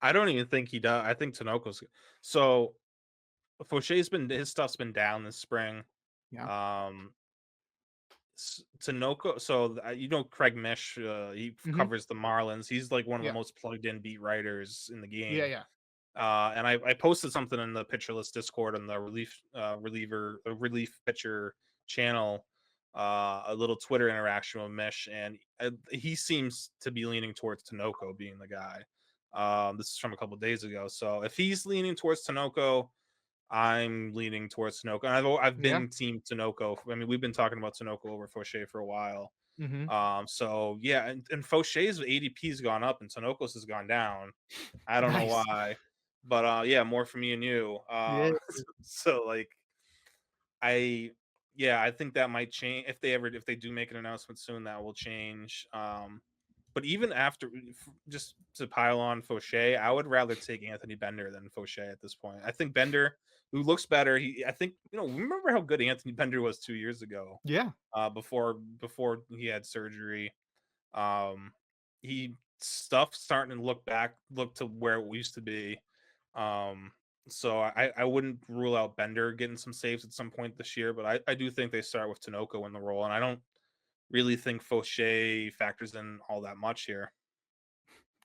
I don't even think he does. I think Tanoko's so Fauche's been his stuff's been down this spring. Yeah. Um, Tanoco, so Craig Mish, Hmm. covers the Marlins. He's like one of the Yeah. most plugged in beat writers in the Yeah. game. Yeah. And I posted something in the pitcher list Discord on the relief pitcher channel, a little Twitter interaction with Mish, and he seems to be leaning towards Tanoco being the guy. This is from a couple days ago. So if he's leaning towards Tanoco, I'm leaning towards Tanoco. And I've Yeah. been team Tanoco. I mean, we've been talking about Tanoco over Fauché for a while. Hmm. So yeah, and Fauché's ADP's gone up and Tanoco's has gone down. I don't know Nice. why, but yeah, more for me and you. Yeah. So like I yeah, I think that might change if they do make an announcement soon, that will change. But even after, just to pile on Fauché, I would rather take Anthony Bender than Fauché at this point. I think Bender, who looks better, I think remember how good Anthony Bender was 2 years ago, Yeah. before he had surgery. Um, he stuff starting to look to where it used to be. Um, so I wouldn't rule out Bender getting some saves at some point this year, but I do think they start with Tinoco in the role, and I don't really think Fauché factors in all that much here.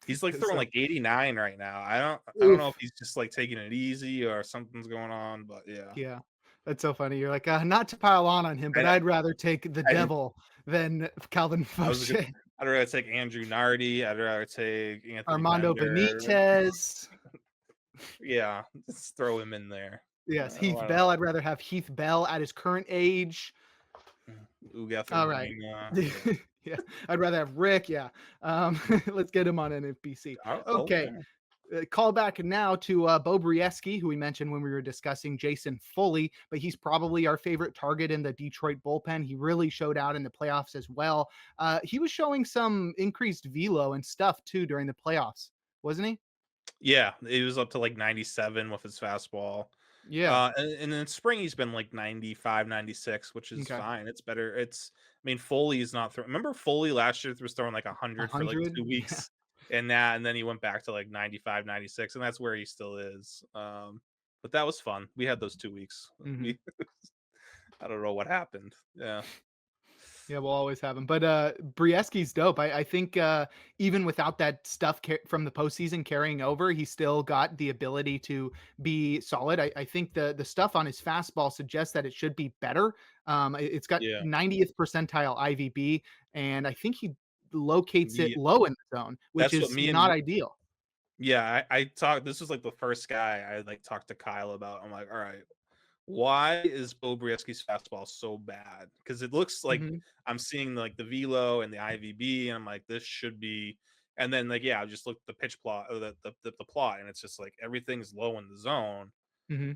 He's like throwing So, like 89 right now. I don't know if oof. he's just like taking it easy or something's going on, but yeah. Yeah. That's so funny. You're like, not to pile on him, but And I'd rather take the I, devil than Calvin I was gonna, Fauché. I'd rather take Andrew Nardi. I'd rather take Anthony Armando Bender. Benitez. Yeah, just throw him in there. Yes, Heath Why not? Bell. I'd rather have Heath Bell at his current age. Ugatha All right. Yeah. Yeah, I'd rather have Rick. Yeah. Let's get him on NFBC. Oh, Okay. okay. Call back now to Bo Brieski, who we mentioned when we were discussing Jason Foley, but he's probably our favorite target in the Detroit bullpen. He really showed out in the playoffs as well. He was showing some increased velo and stuff too during the playoffs, wasn't he? Yeah, he was up to like 97 with his fastball. Yeah. And in spring he's been like 95, 96, which is Okay. fine. It's better. I mean, Foley is not throwing. Remember Foley last year was throwing like 100 for like 100. 2 Yeah. weeks and then he went back to like 95, 96, and that's where he still is. But that was fun. We had those 2 weeks. Hmm. We I don't know what happened. Yeah. Yeah, we'll always have him. But Brieski's dope. I think even without that stuff from the postseason carrying over, he still got the ability to be solid. I think the stuff on his fastball suggests that it should be better. It's got Yeah. 90th percentile IVB, and I think he locates it Yeah. low in the zone, which That's what is me not and ideal. yeah, I talked this was like the first guy I like talked to Kyle about. I'm like, all right, why is Bo Brieski's fastball so bad? Because it looks like Hmm. I'm seeing like the velo and the IVB, and I'm like, this should be. And then like, yeah, I just looked at the pitch plot or the plot, and it's just like everything's low in the zone. Hmm.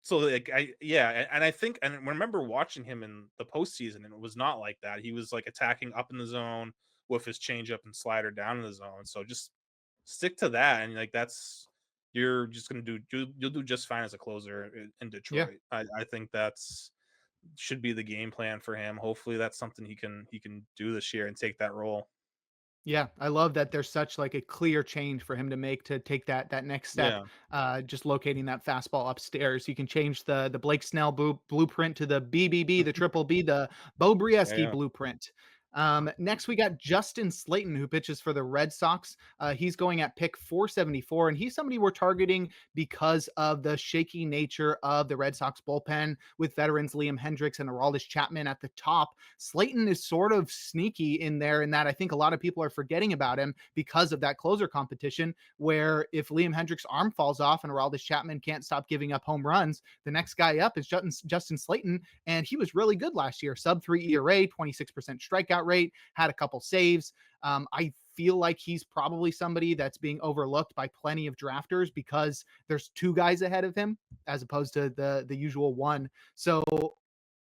So like and I think and I remember watching him in the postseason, and it was not like that. He was like attacking up in the zone with his changeup and slider down in the zone. So just stick to that, and like that's you're just gonna you'll do just fine as a closer in Yeah. Detroit. I think that's should be the game plan for him. Hopefully that's something he can do this year and take that role. Yeah, I love that there's such like a clear change for him to make to take that next step. Yeah. Just locating that fastball upstairs. You can change the Blake Snell blueprint to the BBB, the triple B, the Bo Brieski Yeah. blueprint. Next, we got Justin Slayton, who pitches for the Red Sox. He's going at pick 474, and he's somebody we're targeting because of the shaky nature of the Red Sox bullpen with veterans Liam Hendriks and Aroldis Chapman at the top. Slayton is sort of sneaky in there, in that I think a lot of people are forgetting about him because of that closer competition, where if Liam Hendriks' arm falls off and Aroldis Chapman can't stop giving up home runs, the next guy up is Justin Slayton, and he was really good last year. Sub 3 ERA, 26% strikeout rate, had a couple saves. I feel like he's probably somebody that's being overlooked by plenty of drafters because there's two guys ahead of him as opposed to the usual one. So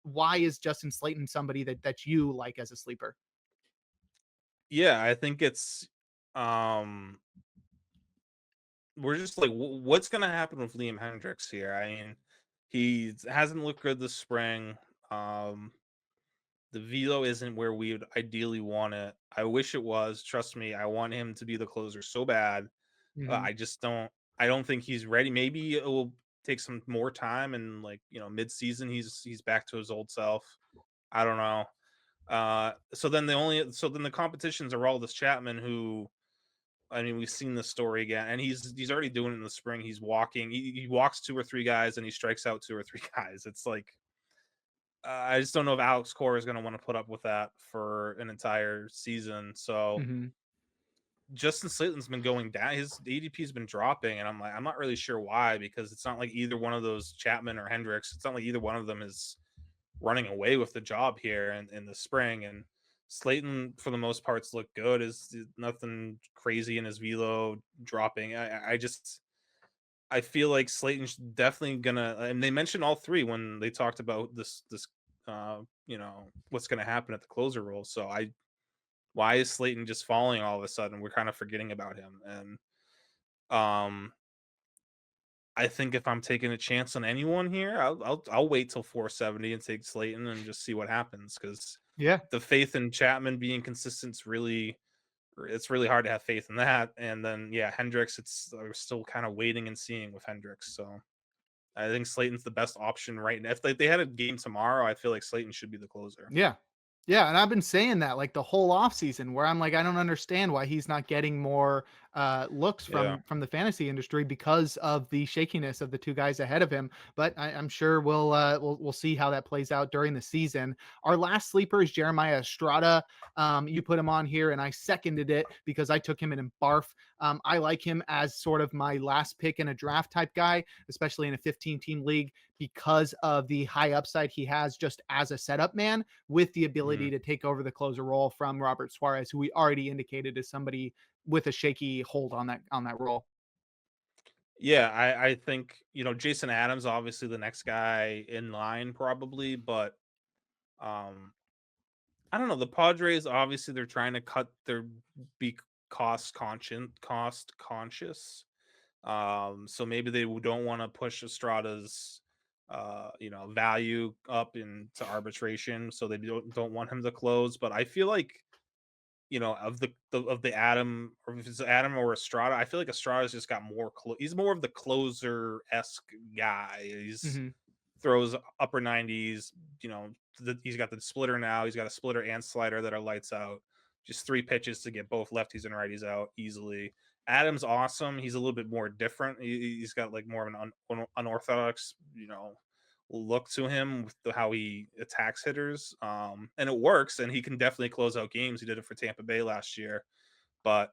why is Justin Slayton somebody that you like as a sleeper? Yeah, I think it's we're just like, what's gonna happen with Liam Hendricks here? I mean, he hasn't looked good this spring. Um, the velo isn't where we would ideally want it. I wish it was. Trust me, I want him to be the closer so bad. Mm-hmm. I just don't. I don't think he's ready. Maybe it will take some more time, and like mid season, he's back to his old self. I don't know. So then the competitions are all this Chapman, who, I mean, we've seen this story again, and he's already doing it in the spring. He's walking. He walks two or three guys, and he strikes out two or three guys. It's like, I just don't know if Alex Cora is going to want to put up with that for an entire season. So Mm-hmm. Justin Slayton's been going down. His ADP has been dropping, and I'm not really sure why, because it's not like either one of those Chapman or Hendricks. It's not like either one of them is running away with the job here in the spring. And Slayton, for the most parts, look good. Is nothing crazy in his velo dropping. I feel like Slayton's definitely gonna. And they mentioned all three when they talked about this. What's gonna happen at the closer role. So why is Slayton just falling all of a sudden? We're kind of forgetting about him. And um, I think if I'm taking a chance on anyone here, I'll wait till 470 and take Slayton and just see what happens, because Yeah. the faith in Chapman being consistent is it's really hard to have faith in that. And then yeah, Hendricks, it's we're still kind of waiting and seeing with Hendricks. So I think Slayton's the best option right now. If they had a game tomorrow, I feel like Slayton should be the closer. Yeah. Yeah, and I've been saying that like the whole offseason, where I'm like, I don't understand why he's not getting more looks Yeah. from the fantasy industry because of the shakiness of the two guys ahead of him. But I'm sure we'll see how that plays out during the season. Our last sleeper is Jeremiah Estrada. You put him on here, and I seconded it because I took him in barf. I like him as sort of my last pick in a draft type guy, especially in a 15 team league, because of the high upside he has just as a setup man, with the ability Mhm. to take over the closer role from Robert Suarez, who we already indicated is somebody with a shaky hold on that role. Yeah, I think Jason Adams obviously the next guy in line probably, but um I don't know. The Padres, obviously they're trying to cut their be cost conscious. So maybe they don't want to push Estrada's value up into arbitration, so they don't want him to close. But I feel like, of the Adam, or if it's Adam or Estrada, I feel like Estrada's just got more he's more of the closer esque guy. He's Mm-hmm. throws upper 90s. He's got the splitter now. He's got a splitter and slider that are lights out. Just three pitches to get both lefties and righties out easily. Adam's awesome. He's a little bit more different. He's got like more of an unorthodox, look to him with how he attacks hitters. And it works, and he can definitely close out games. He did it for Tampa Bay last year. But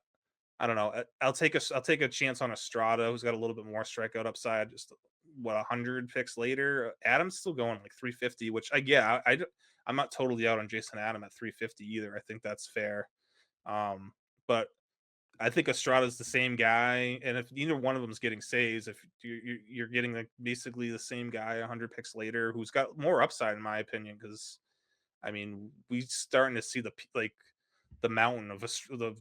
I don't know. I'll take a chance on Estrada, who's got a little bit more strikeout upside. Just 100 picks later. Adam's still going like 350, which I get. I'm not totally out on Jason Adam at 350 either. I think that's fair. But I think Estrada's the same guy, and if neither one of them is getting saves, if you're getting like basically the same guy 100 picks later, who's got more upside in my opinion, because I mean, we starting to see the mountain of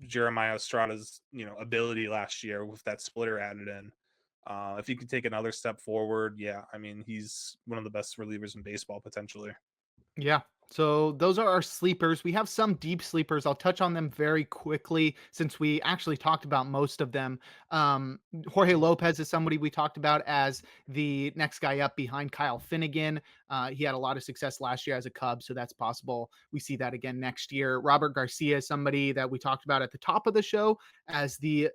Jeremiah Estrada's ability last year with that splitter added in. If he could take another step forward, yeah, I mean he's one of the best relievers in baseball potentially. Yeah. So those are our sleepers. We have some deep sleepers. I'll touch on them very quickly since we actually talked about most of them. Jorge Mhm. Lopez is somebody we talked about as the next guy up behind Kyle Finnegan. He had a lot of success last year as a Cub, so that's possible we see that again next year. Robert Garcia is somebody that we talked about at the top of the show as the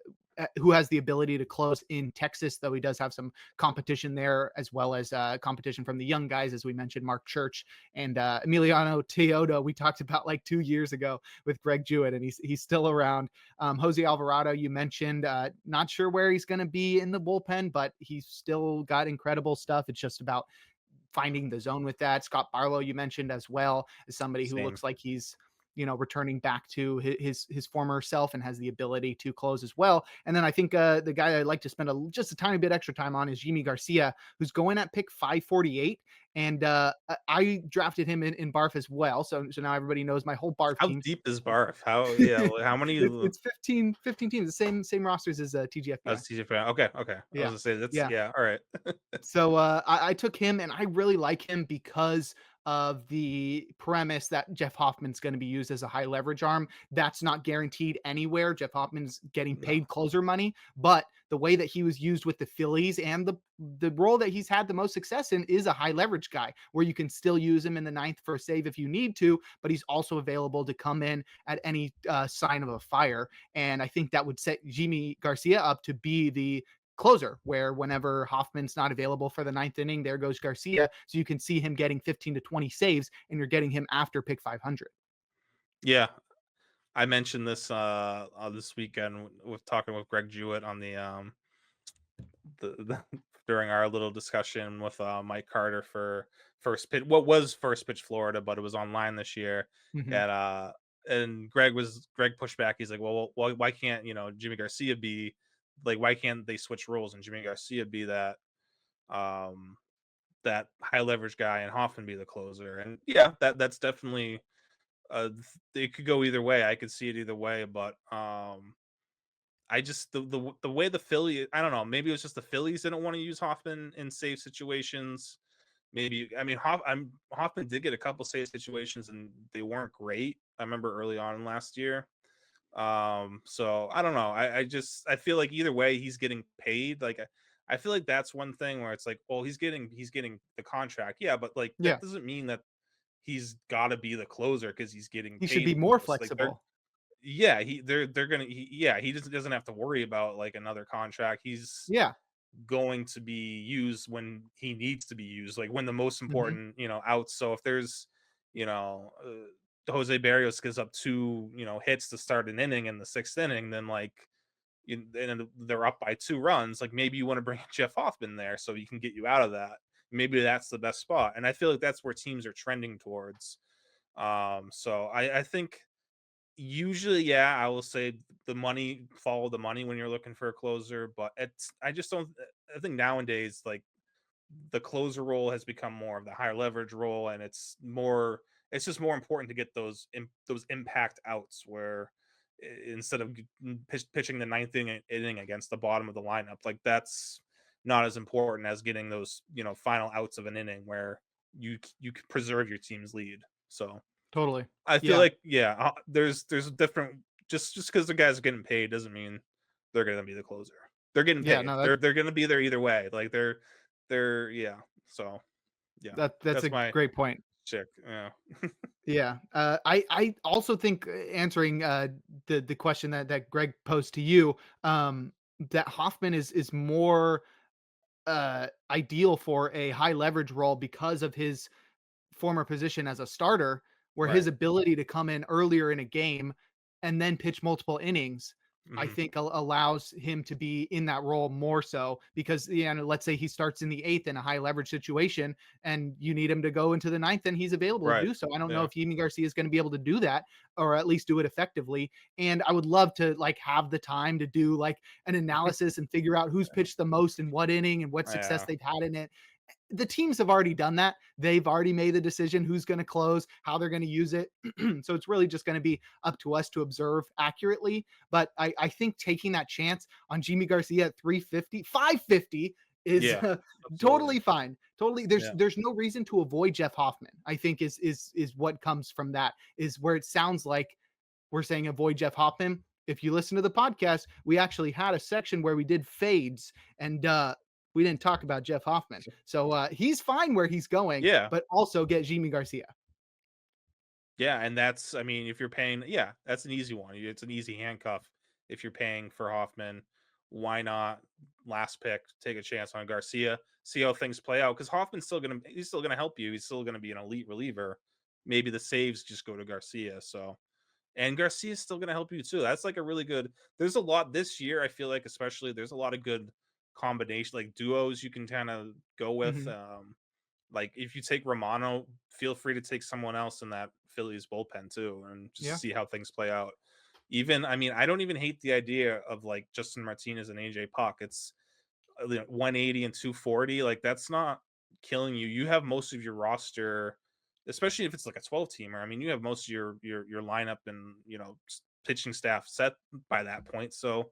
who has the ability to close in Texas, though he does have some competition there, as well as competition from the young guys, as we mentioned, Mark Church and Emiliano Teodo, we talked about like 2 years ago with Greg Jewett, and he's still around. Jose Alvarado, you mentioned, not sure where he's going to be in the bullpen, but he's still got incredible stuff. It's just about finding the zone with that. Scott Barlow, you mentioned as well, as somebody who Same. looks like he's returning back to his former self and has the ability to close as well. And then I think the guy I'd like to spend just a tiny bit extra time on is Jimmy Garcia, who's going at pick 548. And I drafted him in Barf as well. So now everybody knows my whole Barf How team. deep is Barf? How yeah, how many It's 15 teams, the same rosters as TGFBI. as TJ fan? Okay, okay. I was Yeah. gonna say that's Yeah. yeah, all right. So I took him, and I really like him because of the premise that Jeff Hoffman's going to be used as a high leverage arm. That's not guaranteed anywhere. Jeff Hoffman's getting No. paid closer money, but the way that he was used with the Phillies and the role that he's had the most success in is a high leverage guy, where you can still use him in the ninth for a save if you need to, but he's also available to come in at any sign of a fire. And I think that would set Jimmy Garcia up to be the closer, where whenever Hoffman's not available for the ninth inning, there goes Garcia. So you can see him getting 15 to 20 saves, and you're getting him after pick 500. Yeah, I mentioned this this weekend with talking with Greg Jewett on the during our little discussion with Mike Carter for first pitch, what was first pitch Florida, but it was online this year. Mm-hmm. At and Greg pushed back. He's like, well, why can't Jimmy Garcia be like, why can't they switch roles and Jimmy Garcia be um that high leverage guy and Hoffman be the closer? And yeah, that's definitely it could go either way. I could see it either way, but I just the way the Philly, I don't know, maybe it was just the Phillies didn't want to use Hoffman in safe situations. Maybe I mean Hoffman did get a couple safe situations and they weren't great. I remember early on last year. So I don't know. I feel like either way he's getting paid. Like I feel like that's one thing where it's like, well, he's getting the contract. Yeah, but like Yeah. that doesn't mean that he's got to be the closer because he's getting He should paid be the more most. Like flexible. yeah, they're gonna yeah, he doesn't have to worry about like another contract. He's Yeah. going to be used when he needs to be used, like when the most Mm-hmm. important, outs. So if there's, Jose Barrios gives up two, hits to start an inning in the sixth inning, then like and they're up by 2 runs, like maybe you want to bring Jeff Hoffman there so he can get you out of that. Maybe that's the best spot. And I feel like that's where teams are trending towards. So I think usually, yeah, I will say the money follow the money when you're looking for a closer, but I just don't. I think nowadays, like the closer role has become more of the higher leverage role, and it's just more important to get those impact outs where instead of pitching the ninth inning against the bottom of the lineup, like that's not as important as getting those final outs of an inning where you can preserve your team's lead. So. Totally. I feel Yeah. like, yeah, there's different just because the guys are getting paid doesn't mean they're gonna be the closer. They're getting Yeah. paid. No, They're gonna be there either way. Like they're yeah. So yeah, that's a that's my great point. chick. Yeah. Yeah. I also think answering the question that Greg posed to you, that Hoffman is more ideal for a high leverage role because of his former position as a starter, where his Right. ability to come in earlier in a game and then pitch multiple innings, I Mhm. think allows him to be in that role more so because, let's say he starts in the eighth in a high leverage situation and you need him to go into the ninth and he's available to Right. do so. I don't know Yeah. if Yimi Garcia is going to be able to do that or at least do it effectively. And I would love to like have the time to do like an analysis and figure out who's pitched the most in what inning and what success Yeah. they've had in it. The teams have already done that. They've already made the decision who's going to close, how they're going to use it. So it's really just going to be up to us to observe accurately. But I think taking that chance on Jimmy Garcia at 350, 550 is Yeah, absolutely. totally fine. Totally, Yeah. there's no reason to avoid Jeff Hoffman. I think is what comes from that, is where it sounds like we're saying avoid Jeff Hoffman. If you listen to the podcast, we actually had a section where we did fades, and we didn't talk about Jeff Hoffman. So he's fine where he's going, Yeah. but also get Jimmy Garcia. Yeah, and that's I mean, if you're paying yeah, that's an easy one. It's an easy handcuff if you're paying for Hoffman. Why not last pick, take a chance on Garcia, see how things play out? Because he's still gonna help you. He's still gonna be an elite reliever. Maybe the saves just go to Garcia. So and Garcia's still gonna help you too. That's like a really good there's a lot this year, I feel like especially there's a lot of good combination like duos you can kind of go with. Mhm. Like if you take Romano, feel free to take someone else in that Phillies bullpen too, and just Yeah. see how things play out. Even I mean, I don't even hate the idea of like Justin Martinez and AJ Puck. It's 180 and 240. Like that's not killing you. You have most of your roster, especially if it's like a 12 teamer. I mean, you have most of your lineup and pitching staff set by that point. So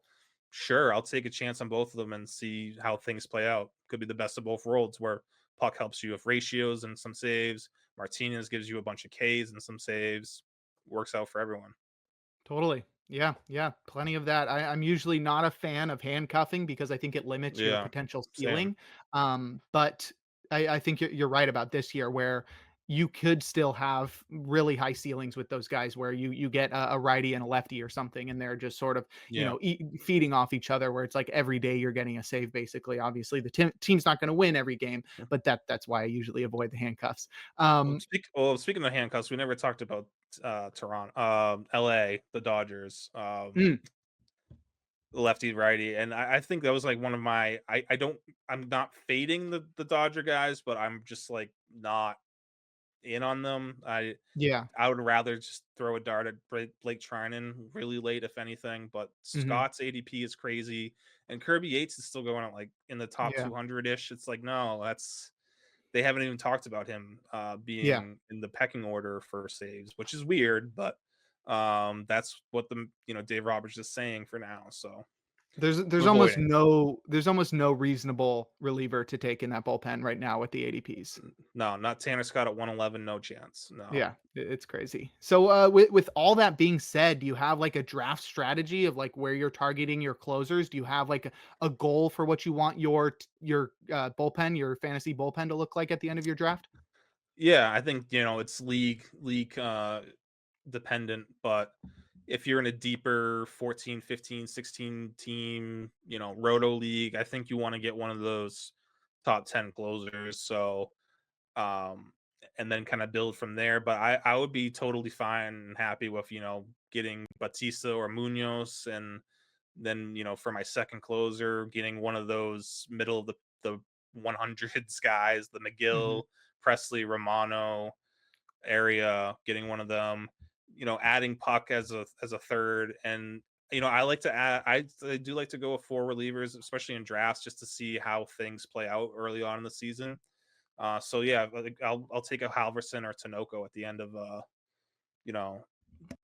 sure, I'll take a chance on both of them and see how things play out. Could be the best of both worlds where Puck helps you with ratios and some saves. Martinez gives you a bunch of Ks and some saves. Works out for everyone. Totally. Yeah, yeah, plenty of that. I'm usually not a fan of handcuffing because I think it limits your Yeah. potential Same. ceiling. But I think you're right about this year, where you could still have really high ceilings with those guys, where you get a righty and a lefty or something, and they're just sort of Yeah. feeding off each other. Where it's like every day you're getting a save. Basically, obviously the team's not going to win every game, but that's why I usually avoid the handcuffs. Um, Speaking of handcuffs, we never talked about Toronto, LA, the Dodgers, mm, lefty righty, and I think that was like one of my. I'm not fading the Dodger guys, but I'm just like not in on them. yeah. I would rather just throw a dart at Blake Trinan really late, if anything. But Hmm. Scott's ADP is crazy, and Kirby Yates is still going at like in the top Yeah. 200 ish. It's like no, that's they haven't even talked about him Yeah. being in the pecking order for saves, which is weird, but that's what Dave Roberts is saying for now. So There's I'm almost avoiding. no reasonable reliever to take in that bullpen right now with the ADPs. No, not Tanner Scott at 111. No chance. No. Yeah, it's crazy. So, with all that being said, do you have like a draft strategy of like where you're targeting your closers? Do you have like a goal for what you want bullpen, your fantasy bullpen to look like at the end of your draft? Yeah, I think it's league dependent, but if you're in a deeper 14, 15, 16 team, roto league, I think you want to get one of those top 10 closers. So um, and then kind of build from there. But I would be totally fine and happy with getting Batista or Munoz, and then for my second closer, getting one of those middle of the 100s guys, the Mhm, McGill, Presley, Romano area, getting one of them. Adding Puck as a third, and I like to add. I do like to go with four relievers, especially in drafts, just to see how things play out early on in the season. So yeah, like, I'll take a Halverson or Tinoco at the end of you know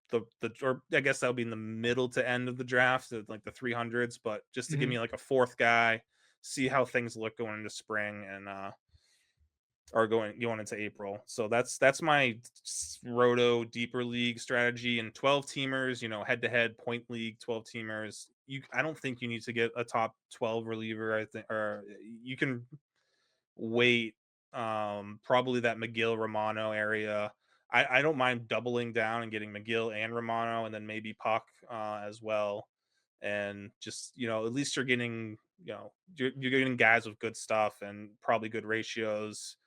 the or I guess that'll be in the middle to end of the draft, like the 300s, but just to give mhm, me like a fourth guy, see how things look going into spring and or going into April. So that's my roto deeper league strategy and 12 teamers, head to head point league 12 teamers. I don't think you need to get a top 12 reliever. I think or you can wait, probably that McGill Romano area. I don't mind doubling down and getting McGill and Romano, and then maybe Puck as well. And just at least you're getting you're getting guys with good stuff and probably good ratios,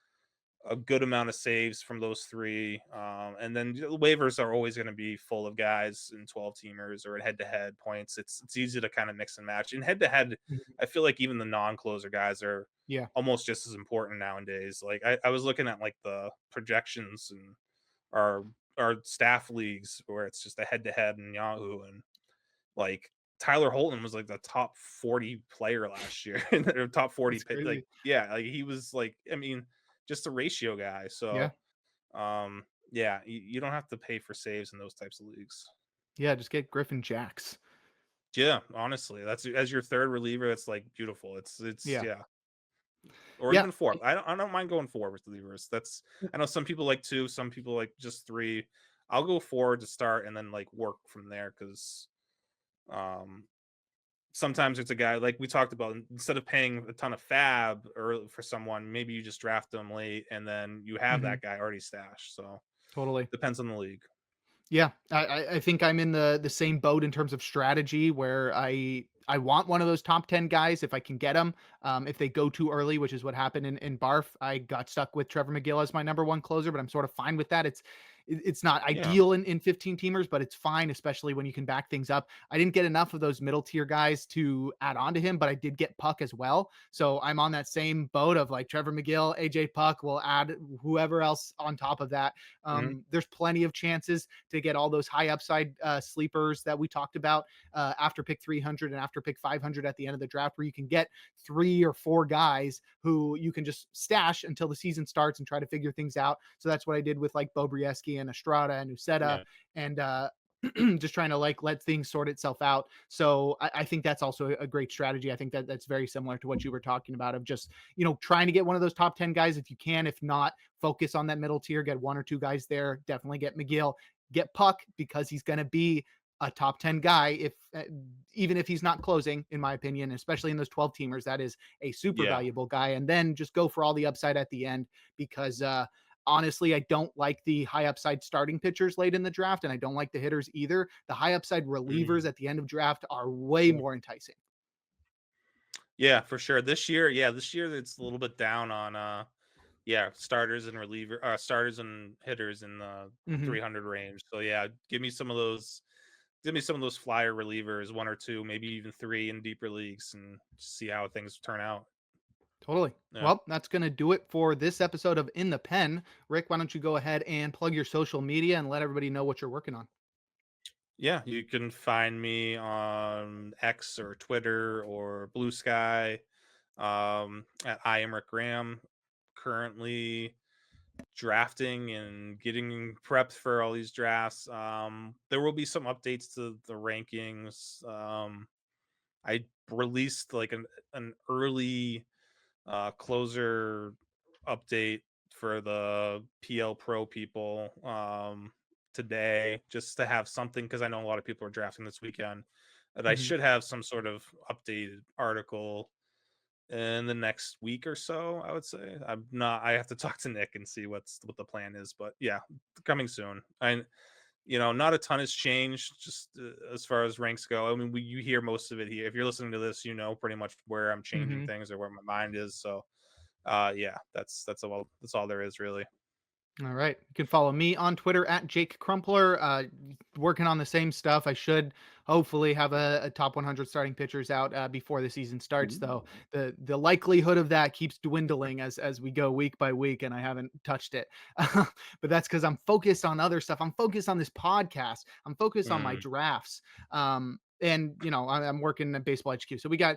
a good amount of saves from those three. And then the waivers are always going to be full of guys in 12 teamers or at head to head points. It's easy to kind of mix and match. In head to head, mhm. I feel like even the non closer guys are Yeah. almost just as important nowadays. Like I was looking at like the projections and our our staff leagues where it's just a head to head in Yahoo, and like Tyler Holton was like the top 40 player last year or top 40 That's crazy. like yeah, like he was like I mean just a ratio guy. Yeah. So yeah, you don't have to pay for saves in those types of leagues. Yeah, just get Griffin Jacks. Yeah, honestly, that's as your third reliever. It's like beautiful. It's Yeah. yeah. or Yeah. even four. I don't mind going four with relievers. That's I know some people like two, some people like just three. I'll go four to start and then like work from there because um sometimes it's a guy like we talked about instead of paying a ton of fab or for someone, maybe you just draft them late and then you have Mhm. that guy already stashed. So Totally. depends on the league. Yeah, I think I'm in the same boat in terms of strategy where I want one of those top 10 guys if I can get them. If they go too early, which is what happened in Barf, I got stuck with Trevor McGill as my number one closer, but I'm sort of fine with that. It's not Yeah. ideal in 15 teamers, but it's fine, especially when you can back things up. I didn't get enough of those middle tier guys to add on to him, but I did get Puck as well. So I'm on that same boat of like Trevor McGill, AJ Puck. Will add whoever else on top of that. Mhm. There's plenty of chances to get all those high upside sleepers that we talked about after pick 300 and after pick 500 at the end of the draft, where you can get 3 or 4 guys who you can just stash until the season starts and try to figure things out. So that's what I did with like Bobrieski and Estrada and Uceta Yeah. and just trying to like let things sort itself out. So I think that's also a great strategy. I think that that's very similar to what you were talking about of just, trying to get one of those top 10 guys if you can. If not, focus on that middle tier, get 1 or 2 guys there. Definitely get McGill, get Puck because he's going to be a top 10 guy if even if he's not closing, in my opinion, especially in those 12 teamers. That is a super Yeah. valuable guy. And then just go for all the upside at the end because honestly, I don't like the high upside starting pitchers late in the draft, and I don't like the hitters either. The high upside relievers Mm. at the end of draft are way more enticing. Yeah, for sure. This year it's a little bit down on yeah, starters and hitters in the Hmm. 300 range. So yeah, give me some of those flyer relievers, one or two, maybe even three in deeper leagues and see how things turn out. Totally. Yeah. Well, that's going to do it for this episode of In the Pen. Rick, why don't you go ahead and plug your social media and let everybody know what you're working on? Yeah, you can find me on X or Twitter or Blue Sky at I am Rick Graham. Currently drafting and getting prepped for all these drafts. There will be some updates to the rankings. I released like an early closer update for the PL Pro people today, just to have something because I know a lot of people are drafting this weekend. And I Hmm. should have some sort of updated article in the next week or so. I would say I'm not. I have to talk to Nick and see what the plan is, but yeah, coming soon. Not a ton has changed just as far as ranks go. I mean, you hear most of it here. If you're listening to this, you know pretty much where I'm changing Hmm. things or where my mind is. So, yeah, that's all there is really. All right. You can follow me on Twitter at Jake Crumpler. Working on the same stuff. I should hopefully have a top 100 starting pitchers out before the season starts, though. The likelihood of that keeps dwindling as we go week by week, and I haven't touched it. But that's because I'm focused on other stuff. I'm focused on this podcast. I'm focused on my Mm, drafts. And I'm working at Baseball HQ, so we got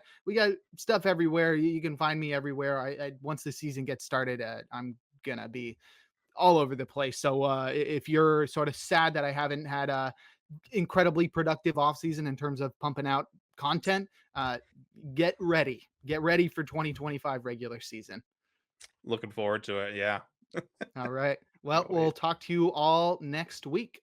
stuff everywhere. You can find me everywhere. Once the season gets started, I'm gonna be all over the place. So if you're sort of sad that I haven't had a incredibly productive offseason in terms of pumping out content, get ready for 2025 regular season. looking forward to it. Yeah, All right. Well, can't we'll wait. talk to you all next week.